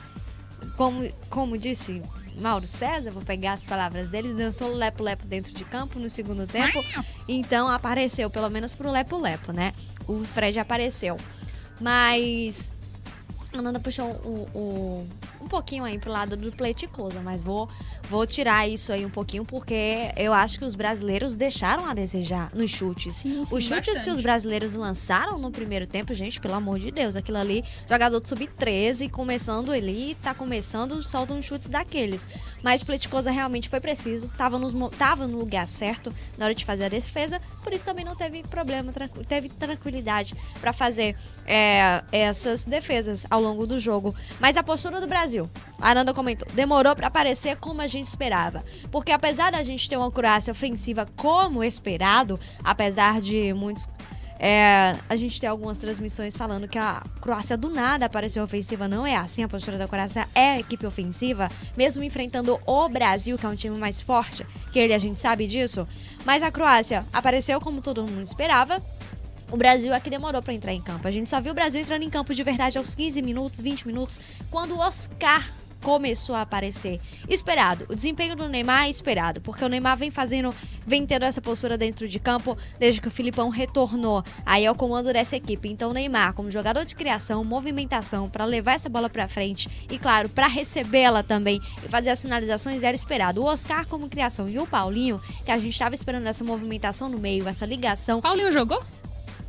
como disse Mauro César, vou pegar as palavras deles, dançou o lepo-lepo dentro de campo no segundo tempo. Então apareceu, pelo menos pro lepo-lepo, né? O Fred apareceu. Mas a Nanda puxou um pouquinho aí pro lado do Pleitkoza, mas vou tirar isso aí um pouquinho, porque eu acho que os brasileiros deixaram a desejar nos chutes. Sim, os chutes bastante que os brasileiros lançaram no primeiro tempo, gente, pelo amor de Deus, aquilo ali, jogador de sub-13, solta uns chutes daqueles. Mas Pleitkoza realmente foi preciso, tava no lugar certo na hora de fazer a defesa, por isso também não teve problema, teve tranquilidade para fazer essas defesas ao longo do jogo. Mas a postura do Brasil, a Aranda comentou, demorou para aparecer como a gente esperava, porque apesar da gente ter uma Croácia ofensiva como esperado, apesar de muitos A gente tem algumas transmissões falando que a Croácia do nada apareceu ofensiva. Não é assim, a postura da Croácia é equipe ofensiva, mesmo enfrentando o Brasil, que é um time mais forte que ele, a gente sabe disso. Mas a Croácia apareceu como todo mundo esperava. O Brasil é que demorou para entrar em campo. A gente só viu o Brasil entrando em campo de verdade aos 15 minutos, 20 minutos, quando o Oscar começou a aparecer. Esperado. O desempenho do Neymar é esperado, porque o Neymar vem tendo essa postura dentro de campo desde que o Filipão retornou aí ao comando dessa equipe. Então o Neymar, como jogador de criação, movimentação, para levar essa bola para frente e, claro, para recebê-la também e fazer as finalizações, era esperado. O Oscar como criação e o Paulinho, que a gente estava esperando essa movimentação no meio, essa ligação. Paulinho jogou?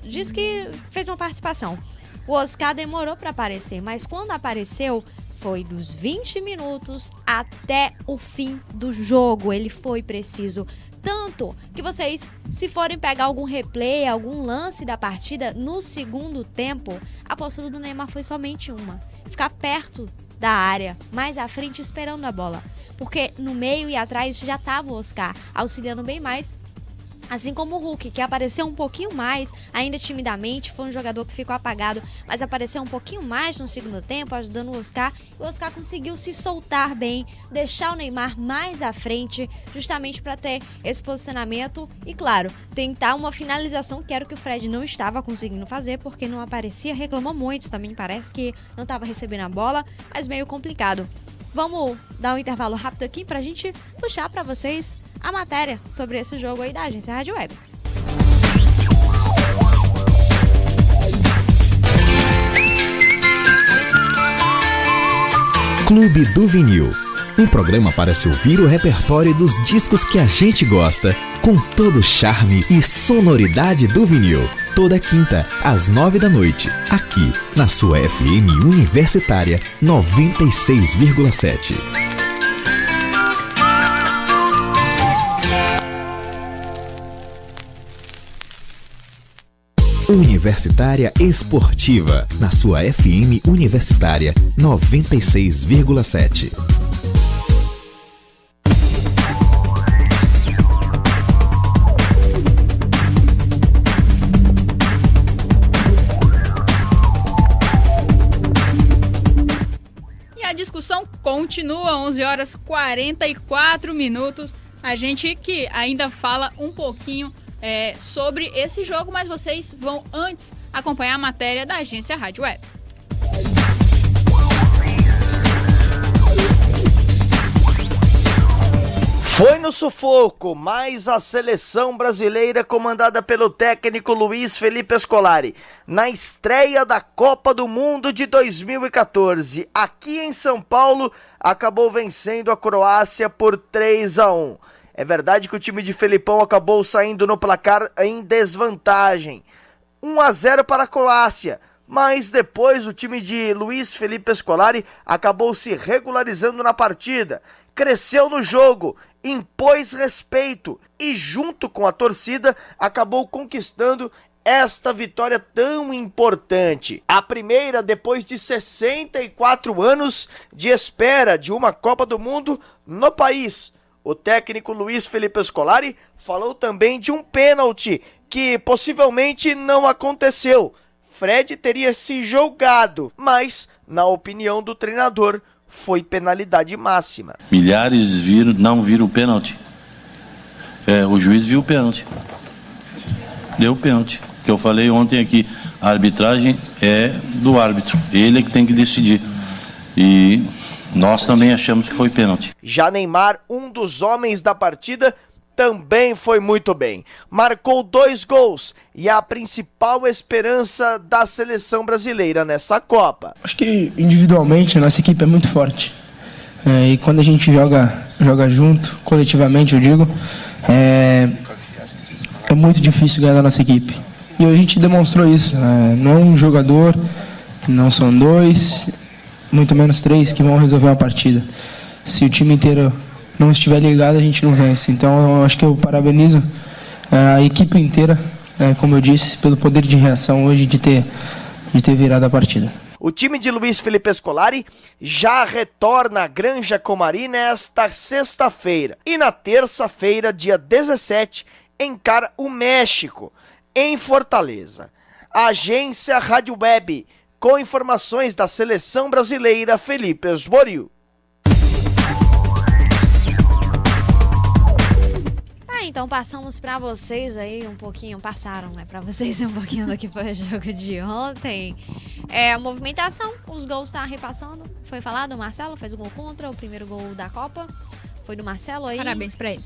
Diz que fez uma participação. O Oscar demorou para aparecer, mas quando apareceu, foi dos 20 minutos até o fim do jogo. Ele foi preciso. Tanto que vocês, se forem pegar algum replay, algum lance da partida, no segundo tempo, a postura do Neymar foi somente uma. Ficar perto da área, mais à frente, esperando a bola. Porque no meio e atrás já estava o Oscar, auxiliando bem mais. Assim como o Hulk, que apareceu um pouquinho mais, ainda timidamente, foi um jogador que ficou apagado, mas apareceu um pouquinho mais no segundo tempo, ajudando o Oscar. O Oscar conseguiu se soltar bem, deixar o Neymar mais à frente, justamente para ter esse posicionamento e, claro, tentar uma finalização, que era o que o Fred não estava conseguindo fazer, porque não aparecia, reclamou muito, também parece que não estava recebendo a bola, mas meio complicado. Vamos dar um intervalo rápido aqui pra gente puxar pra vocês a matéria sobre esse jogo aí da Agência Rádio Web. Clube do Vinil. Um programa para se ouvir o repertório dos discos que a gente gosta, com todo o charme e sonoridade do vinil. Toda quinta, às 9 da noite, aqui na sua FM Universitária 96,7. Universitária Esportiva, na sua FM Universitária 96,7. E a discussão continua, 11 horas 44 minutos. A gente que ainda fala um pouquinho sobre esse jogo, mas vocês vão antes acompanhar a matéria da Agência Rádio Web. Foi no sufoco, mas a seleção brasileira, comandada pelo técnico Luiz Felipe Scolari, na estreia da Copa do Mundo de 2014, aqui em São Paulo, acabou vencendo a Croácia por 3-1. É verdade que o time de Felipão acabou saindo no placar em desvantagem. 1-0 para a Croácia, mas depois o time de Luiz Felipe Scolari acabou se regularizando na partida, cresceu no jogo, impôs respeito e junto com a torcida acabou conquistando esta vitória tão importante. A primeira depois de 64 anos de espera de uma Copa do Mundo no país. O técnico Luiz Felipe Scolari falou também de um pênalti que possivelmente não aconteceu. Fred teria se jogado, mas, na opinião do treinador, foi penalidade máxima. Milhares não viram o pênalti. O juiz viu o pênalti. Deu o pênalti. Que eu falei ontem aqui, a arbitragem é do árbitro. Ele é que tem que decidir. E nós também achamos que foi pênalti. Já Neymar, um dos homens da partida, também foi muito bem. Marcou 2 gols e é a principal esperança da seleção brasileira nessa Copa. Acho que individualmente a nossa equipe é muito forte. E quando a gente joga junto, coletivamente eu digo, é muito difícil ganhar da nossa equipe. E a gente demonstrou isso. Não é um jogador, não são 2, muito menos 3 que vão resolver uma partida. Se o time inteiro não estiver ligado, a gente não vence. Então eu acho que eu parabenizo a equipe inteira, como eu disse, pelo poder de reação hoje de ter virado a partida. O time de Luiz Felipe Scolari já retorna à Granja Comari nesta sexta-feira. E na terça-feira, dia 17, encara o México. em Fortaleza. Agência Rádio Web, com informações da Seleção Brasileira, Felipe Esboril. Então passamos pra vocês aí um pouquinho, passaram, né, pra vocês um pouquinho do que foi o jogo de ontem. Movimentação, os gols estavam repassando, foi falado, o Marcelo fez o gol contra, o primeiro gol da Copa, foi do Marcelo aí. Parabéns pra ele.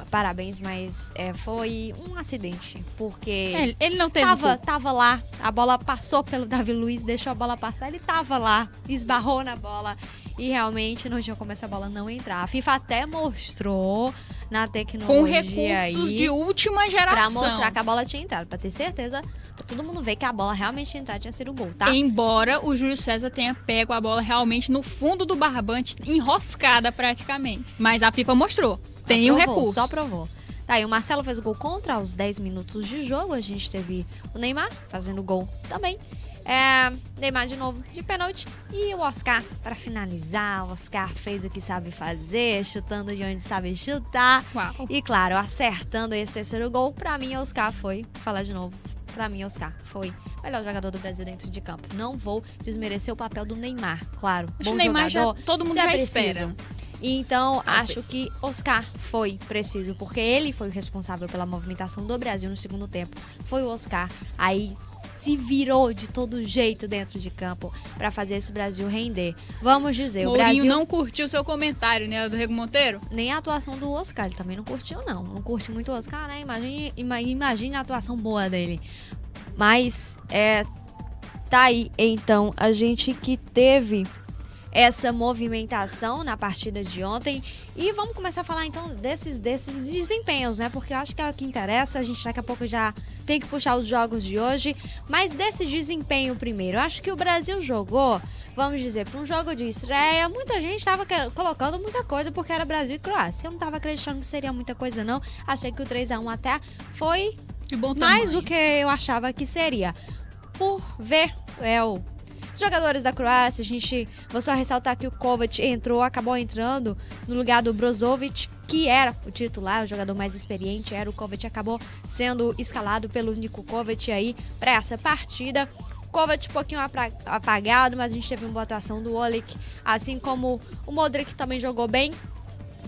Parabéns, mas foi um acidente, porque ele não teve tava lá, a bola passou pelo Davi Luiz, deixou a bola passar, ele tava lá, esbarrou na bola e realmente não tinha como essa bola não entrar. A FIFA até mostrou na tecnologia com recursos de última geração. Pra mostrar que a bola tinha entrado, pra ter certeza, pra todo mundo ver que a bola realmente tinha entrado, tinha sido um gol, tá? Embora o Júlio César tenha pego a bola realmente no fundo do barbante, enroscada praticamente. Mas a FIFA mostrou, tem o recurso. Só provou. Tá, e o Marcelo fez o gol contra aos 10 minutos de jogo, a gente teve o Neymar fazendo gol também. Neymar de novo de pênalti e o Oscar para finalizar. O Oscar fez o que sabe fazer, chutando de onde sabe chutar. Uau. E claro, acertando esse terceiro gol. Pra mim, Oscar foi, vou falar de novo, pra mim, Oscar foi o melhor jogador do Brasil dentro de campo. Não vou desmerecer o papel do Neymar, claro. Acho bom Neymar jogador, todo mundo já espera. Então, acho que Oscar foi preciso, porque ele foi o responsável pela movimentação do Brasil no segundo tempo. Foi o Oscar. Aí se virou de todo jeito dentro de campo para fazer esse Brasil render. Vamos dizer, Mourinho o Brasil não curtiu seu comentário, né, do Rego Monteiro? Nem a atuação do Oscar, ele também não curtiu, não. Não curte muito o Oscar, né? Imagine a atuação boa dele. Mas, tá aí, então, a gente que teve essa movimentação na partida de ontem. E vamos começar a falar, então, desses desempenhos, né? Porque eu acho que é o que interessa. A gente daqui a pouco já tem que puxar os jogos de hoje. Mas desse desempenho primeiro, eu acho que o Brasil jogou, vamos dizer, para um jogo de estreia. Muita gente estava colocando muita coisa porque era Brasil e Croácia. Eu não estava acreditando que seria muita coisa, não. Achei que o 3-1 até foi de bom mais tamanho do que eu achava que seria. Por ver os jogadores da Croácia, vou só ressaltar que o Kovac acabou entrando no lugar do Brozovic, que era o titular, o jogador mais experiente, o Kovac acabou sendo escalado pelo Niko Kovac aí para essa partida. Kovac um pouquinho apagado, mas a gente teve uma boa atuação do Olik, assim como o Modric também jogou bem,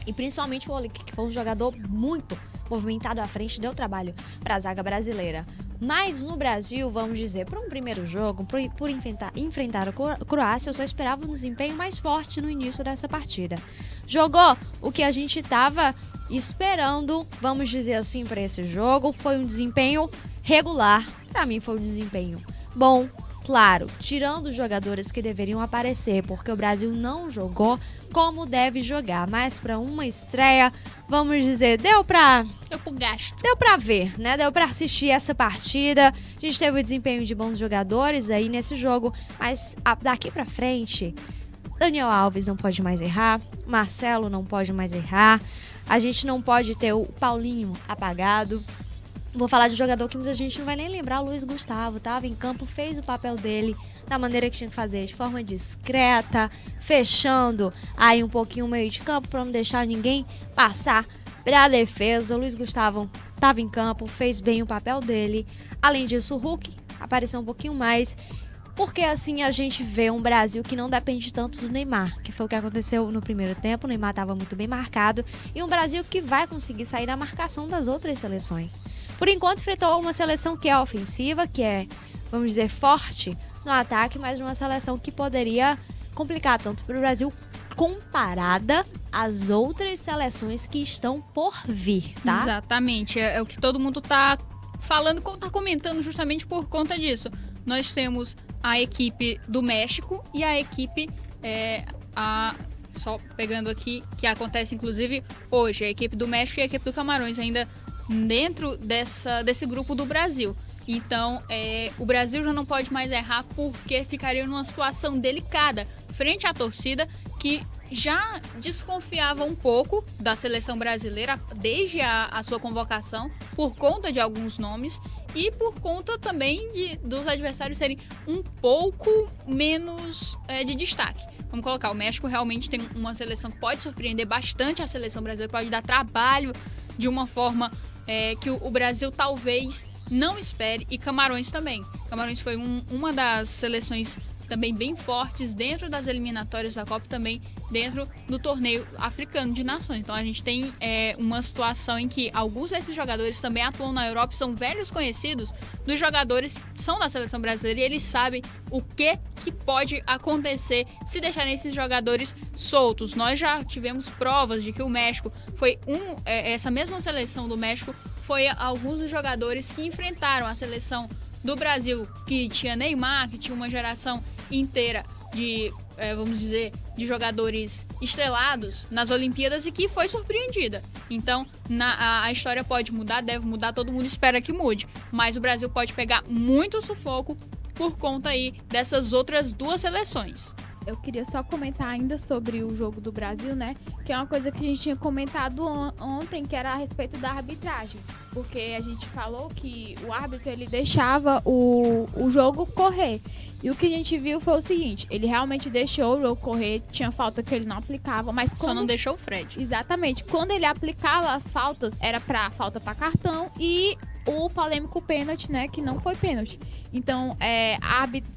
e principalmente o Olik, que foi um jogador muito movimentado à frente, deu trabalho para a zaga brasileira. Mas no Brasil, vamos dizer, para um primeiro jogo, por enfrentar a Croácia, eu só esperava um desempenho mais forte no início dessa partida. Jogou o que a gente estava esperando, vamos dizer assim, para esse jogo. Foi um desempenho regular. Para mim foi um desempenho bom. Claro, tirando os jogadores que deveriam aparecer, porque o Brasil não jogou como deve jogar. Mas para uma estreia, vamos dizer, deu pra ver, né? Deu pra assistir essa partida. A gente teve o desempenho de bons jogadores aí nesse jogo, mas daqui pra frente, Daniel Alves não pode mais errar, Marcelo não pode mais errar, a gente não pode ter o Paulinho apagado. Vou falar de um jogador que muita gente não vai nem lembrar, o Luiz Gustavo, estava em campo, fez o papel dele da maneira que tinha que fazer, de forma discreta, fechando aí um pouquinho o meio de campo para não deixar ninguém passar para a defesa. O Luiz Gustavo estava em campo, fez bem o papel dele. Além disso, o Hulk apareceu um pouquinho mais, porque assim a gente vê um Brasil que não depende tanto do Neymar, que foi o que aconteceu no primeiro tempo. O Neymar estava muito bem marcado, e um Brasil que vai conseguir sair da marcação das outras seleções. Por enquanto, enfrentou uma seleção que é ofensiva, que é, vamos dizer, forte no ataque, mas uma seleção que poderia complicar tanto para o Brasil comparada às outras seleções que estão por vir, tá? Exatamente, é o que todo mundo tá falando, tá comentando justamente por conta disso. Nós temos a equipe do México e a equipe, só pegando aqui, que acontece inclusive hoje, a equipe do México e a equipe do Camarões ainda dentro desse grupo do Brasil. Então, o Brasil já não pode mais errar, porque ficaria numa situação delicada frente à torcida, que já desconfiava um pouco da seleção brasileira desde a sua convocação, por conta de alguns nomes e por conta também dos adversários serem um pouco menos de destaque. Vamos colocar, o México realmente tem uma seleção que pode surpreender bastante a seleção brasileira, pode dar trabalho de uma forma que o Brasil talvez não espere. E Camarões também. Camarões foi uma das seleções também bem fortes dentro das eliminatórias da Copa, também dentro do torneio africano de nações. Então a gente tem uma situação em que alguns desses jogadores também atuam na Europa e são velhos conhecidos dos jogadores que são da seleção brasileira, e eles sabem o que pode acontecer se deixarem esses jogadores soltos. Nós já tivemos provas de que o México foi essa mesma seleção do México foi alguns dos jogadores que enfrentaram a seleção do Brasil, que tinha Neymar, que tinha uma geração inteira de, vamos dizer, de jogadores estrelados nas Olimpíadas e que foi surpreendida. Então, a história pode mudar, deve mudar, todo mundo espera que mude. Mas o Brasil pode pegar muito sufoco por conta aí dessas outras duas seleções. Eu queria só comentar ainda sobre o jogo do Brasil, né? Que é uma coisa que a gente tinha comentado ontem, que era a respeito da arbitragem. Porque a gente falou que o árbitro, ele deixava o jogo correr. E o que a gente viu foi o seguinte, ele realmente deixou o jogo correr, tinha falta que ele não aplicava, mas só não deixou o Fred. Exatamente. Quando ele aplicava as faltas, era falta para cartão e o polêmico pênalti, né? Que não foi pênalti. Então,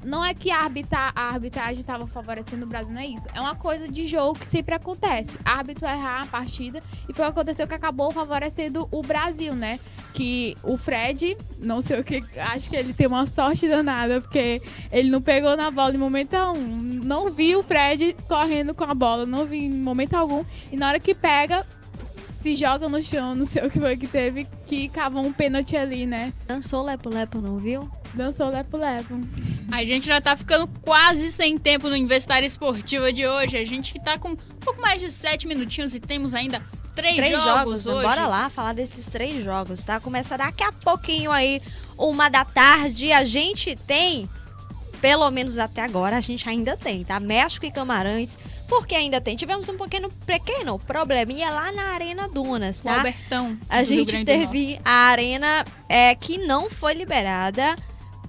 não é que a arbitragem estava favorecendo o Brasil, não é isso. É uma coisa de jogo que sempre acontece. Árbitro errar a partida e foi o que aconteceu, que acabou favorecendo o Brasil, né? Que o Fred, não sei o que, acho que ele tem uma sorte danada, porque ele não pegou na bola em momento algum. Não vi o Fred correndo com a bola, não vi em momento algum. E na hora que pega, se joga no chão, não sei o que foi que teve, que cavou um pênalti ali, né? Dançou lepo-lepo, não viu? Dançou lepo-lepo. A gente já tá ficando quase sem tempo no Universitário Esportiva de hoje. A gente que tá com um pouco mais de 7 minutinhos e temos ainda três jogos hoje. Bora lá falar desses 3 jogos, tá? Começa daqui a pouquinho aí, 1h da tarde. A gente tem, pelo menos até agora, a gente ainda tem, tá? México e Camarões, porque ainda tem. Tivemos um pequeno probleminha lá na Arena Dunas, tá? O Albertão. A gente teve a arena que não foi liberada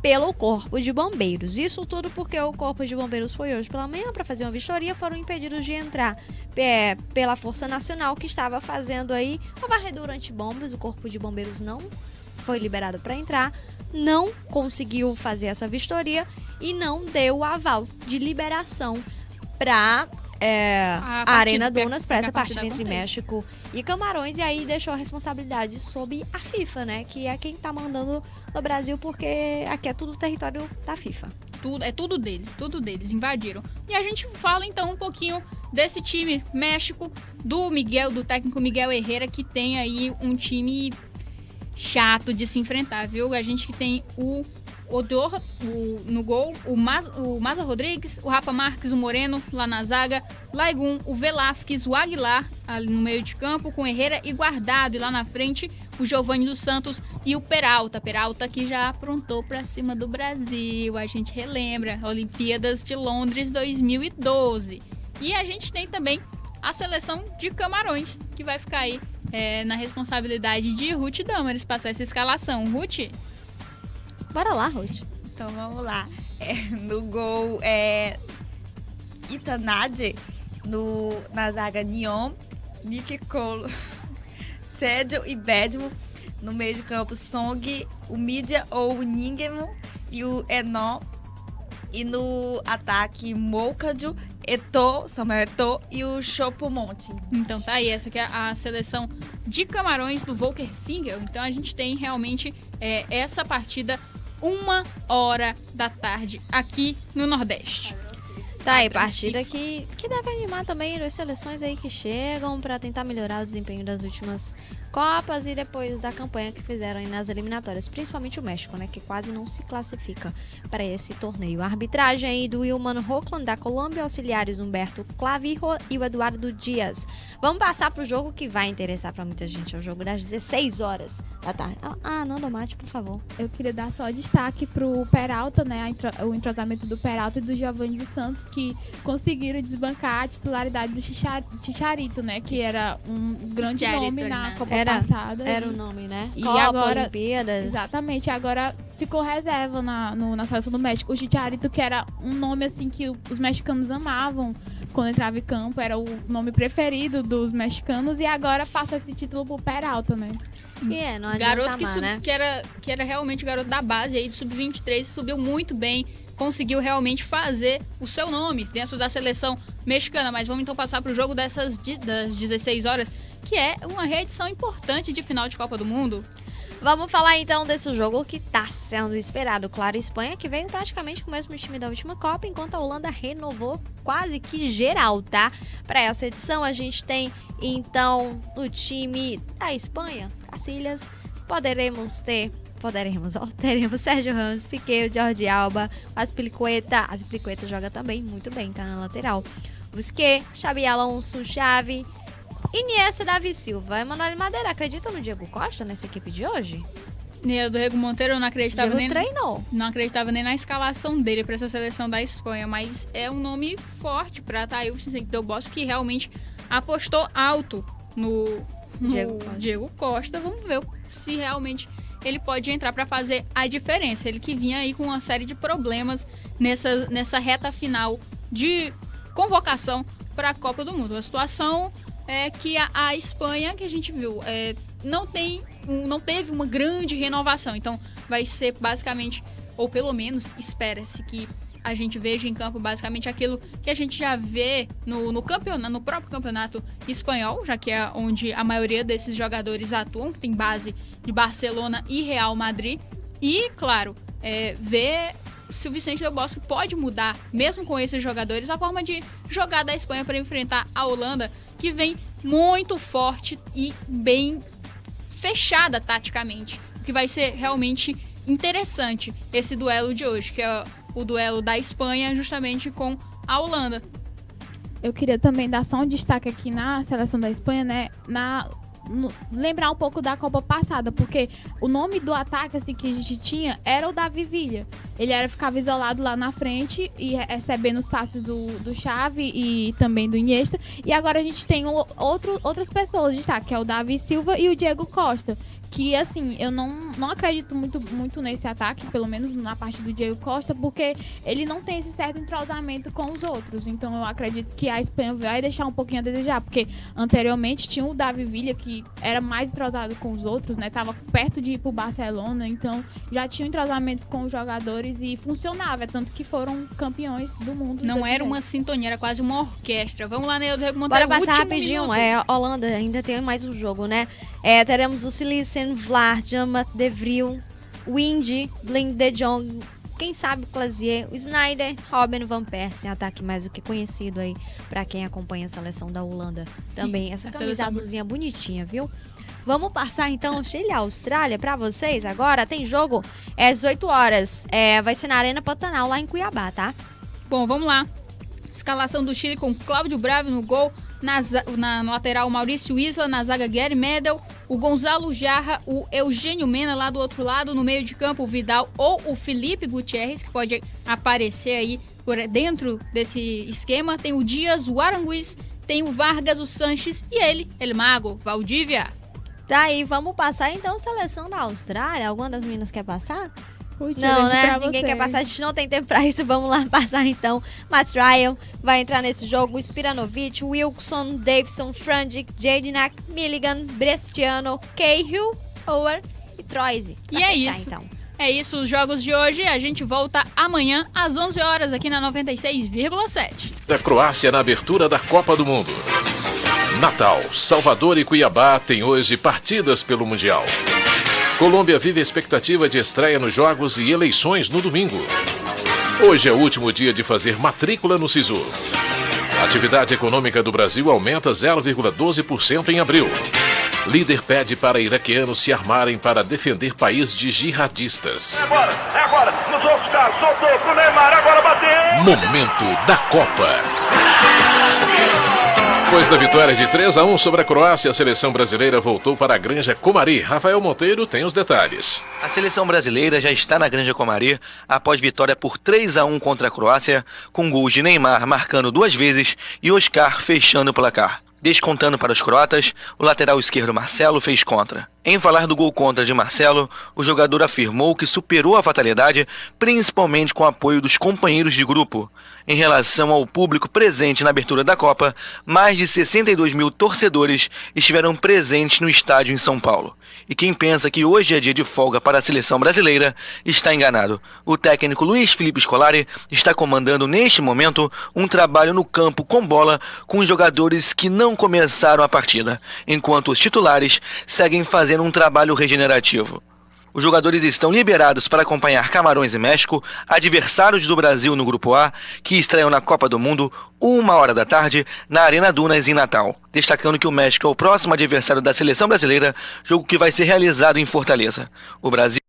pelo Corpo de Bombeiros. Isso tudo porque o Corpo de Bombeiros foi hoje pela manhã para fazer uma vistoria, foram impedidos de entrar pela Força Nacional, que estava fazendo aí uma varredura antibombas. O Corpo de Bombeiros não foi liberado para entrar, não conseguiu fazer essa vistoria e não deu o aval de liberação para a Arena Dunas, para essa partida entre México e Camarões, e aí deixou a responsabilidade sob a FIFA, né? Que é quem tá mandando no Brasil, porque aqui é tudo território da FIFA. Tudo deles, invadiram. E a gente fala então um pouquinho desse time México, do técnico Miguel Herrera, que tem aí um time chato de se enfrentar, viu? A gente que tem o Odor no gol, o Maza Rodrigues, o Rafa Marques, o Moreno lá na zaga, Laigun, o Velasquez, o Aguilar ali no meio de campo, com Herrera e Guardado, e lá na frente o Giovanni dos Santos e o Peralta que já aprontou pra cima do Brasil, a gente relembra, Olimpíadas de Londres 2012. E a gente tem também a seleção de Camarões, que vai ficar aí na responsabilidade de Ruth Damares passar essa escalação. Ruth? Bora lá, Ruth. Então vamos lá. No gol Itanade, na zaga Nion, Nick Colo, Tedjo e Bedmo. No meio de campo, Song, o Mídia ou o Ningemo e o Enon. E no ataque, Moucadjo, Samuel Eto'o e o Chopomonte. Então tá aí, essa que é a seleção de Camarões do Volker Fingel. Então a gente tem realmente essa partida 1h da tarde aqui no Nordeste. Tá aí, partida que deve animar também as seleções aí que chegam para tentar melhorar o desempenho das últimas Copas e depois da campanha que fizeram aí nas eliminatórias, principalmente o México, né, que quase não se classifica para esse torneio. A arbitragem aí do Wilman Rockland da Colômbia, auxiliares Humberto Clavijo e o Eduardo Dias. Vamos passar pro jogo que vai interessar para muita gente, é o jogo das 16 horas da tarde. Nando Mate, por favor. Eu queria dar só destaque pro Peralta, né, o entrosamento do Peralta e do Giovanni dos Santos, que conseguiram desbancar a titularidade do Chicharito, né, que era um grande nome na Copa passada. Era o nome, né? E Copa, agora, Olimpíadas. Exatamente, agora ficou reserva na seleção do México. O Chicharito, que era um nome assim que os mexicanos amavam quando entrava em campo, era o nome preferido dos mexicanos, e agora passa esse título pro Peralta, né? Não adianta garoto que, amar, né? que era realmente garoto da base aí do Sub-23, subiu muito bem, conseguiu realmente fazer o seu nome dentro da seleção mexicana. Mas vamos então passar para o jogo das 16 horas, que é uma reedição importante de final de Copa do Mundo. Vamos falar então desse jogo que está sendo esperado. Claro, a Espanha que veio praticamente com o mesmo time da última Copa, enquanto a Holanda renovou quase que geral, tá? Para essa edição a gente tem então no time da Espanha, Casillas, teremos Sérgio Ramos, Piqué, Jordi Alba, Azpilicueta joga também muito bem, tá na lateral. Busquets, Xabi Alonso, Xavi, Iniesta, Davi Silva. Emanuel Madeira, acredita no Diego Costa nessa equipe de hoje? Do Rego Monteiro, eu não acreditava não acreditava nem na escalação dele para essa seleção da Espanha, mas é um nome forte para Thail Del Bosque, que realmente apostou alto no Diego Costa. Vamos ver se realmente ele pode entrar para fazer a diferença. Ele que vinha aí com uma série de problemas nessa reta final de convocação para a Copa do Mundo. A situação é que a Espanha, que a gente viu, não teve uma grande renovação. Então vai ser basicamente, ou pelo menos espera-se que a gente veja em campo basicamente aquilo que a gente já vê no próprio campeonato espanhol, já que é onde a maioria desses jogadores atuam, que tem base de Barcelona e Real Madrid. E, claro, ver se o Vicente Del Bosque pode mudar, mesmo com esses jogadores, a forma de jogar da Espanha para enfrentar a Holanda, que vem muito forte e bem fechada taticamente. O que vai ser realmente interessante esse duelo de hoje, que é o duelo da Espanha justamente com a Holanda. Eu queria também dar só um destaque aqui na seleção da Espanha, né? Lembrar um pouco da Copa passada, porque o nome do ataque assim, que a gente tinha era o Davi Villa. Ele ficava isolado lá na frente e recebendo os passes do Xavi e também do Iniesta. E agora a gente tem outras pessoas de destaque, que é o Davi Silva e o Diego Costa. Que, assim, eu não acredito muito nesse ataque, pelo menos na parte do Diego Costa, porque ele não tem esse certo entrosamento com os outros. Então, eu acredito que a Espanha vai deixar um pouquinho a desejar, porque anteriormente tinha o Davi Villa, que era mais entrosado com os outros, né? Tava perto de ir pro Barcelona, então já tinha um entrosamento com os jogadores e funcionava, tanto que foram campeões do mundo. Não era uma sintonia, era quase uma orquestra. Vamos lá, né? Bora passar rapidinho. Holanda, ainda tem mais um jogo, né? Teremos o Silicen, Vlaar, Jean-Mat de Vril, Windy, Blink de Jong, quem sabe Clazier, o Sneijder, Robin van Persie, ataque mais do que conhecido aí pra quem acompanha a seleção da Holanda. Também essa camisa azulzinha bonitinha, viu? Vamos passar então Chile e Austrália pra vocês agora. Tem jogo às 18 horas. Vai ser na Arena Pantanal, lá em Cuiabá, tá? Bom, vamos lá. Escalação do Chile com Cláudio Bravo no gol. Na lateral, Maurício Isla, na zaga Gary Medel, o Gonzalo Jarra, o Eugênio Mena lá do outro lado, no meio de campo o Vidal ou o Felipe Gutierrez, que pode aparecer aí por dentro desse esquema. Tem o Dias, o Aranguiz, tem o Vargas, o Sanches e ele Mago, Valdívia. Tá aí, vamos passar então seleção da Austrália. Alguma das meninas quer passar? Não, né? Ninguém quer passar, a gente não tem tempo pra isso. Vamos lá passar então. Matt Ryan vai entrar nesse jogo. Spiranovic, Wilson, Davidson, Frandic, Jedinak, Milligan, Brestiano, Cahill, Howard e Troise. E é isso. Então. É isso, os jogos de hoje. A gente volta amanhã às 11 horas aqui na 96,7. Da Croácia na abertura da Copa do Mundo. Natal, Salvador e Cuiabá têm hoje partidas pelo Mundial. Colômbia vive a expectativa de estreia nos jogos e eleições no domingo. Hoje é o último dia de fazer matrícula no SISU. A atividade econômica do Brasil aumenta 0,12% em abril. Líder pede para iraquianos se armarem para defender país de jihadistas. É agora, nos outros caras, soltou pro Neymar, agora bateu! Momento da Copa. Depois da vitória de 3-1 sobre a Croácia, a seleção brasileira voltou para a Granja Comari. Rafael Monteiro tem os detalhes. A seleção brasileira já está na Granja Comari após vitória por 3-1 contra a Croácia, com gols de Neymar marcando 2 vezes e Oscar fechando o placar. Descontando para os croatas, o lateral esquerdo Marcelo fez contra. Em falar do gol contra de Marcelo, o jogador afirmou que superou a fatalidade, principalmente com o apoio dos companheiros de grupo. Em relação ao público presente na abertura da Copa, mais de 62 mil torcedores estiveram presentes no estádio em São Paulo. E quem pensa que hoje é dia de folga para a seleção brasileira está enganado. O técnico Luiz Felipe Scolari está comandando neste momento um trabalho no campo com bola com os jogadores que não começaram a partida, enquanto os titulares seguem fazendo um trabalho regenerativo. Os jogadores estão liberados para acompanhar Camarões e México, adversários do Brasil no Grupo A, que estreiam na Copa do Mundo, 1h da tarde, na Arena Dunas, em Natal. Destacando que o México é o próximo adversário da seleção brasileira, jogo que vai ser realizado em Fortaleza. O Brasil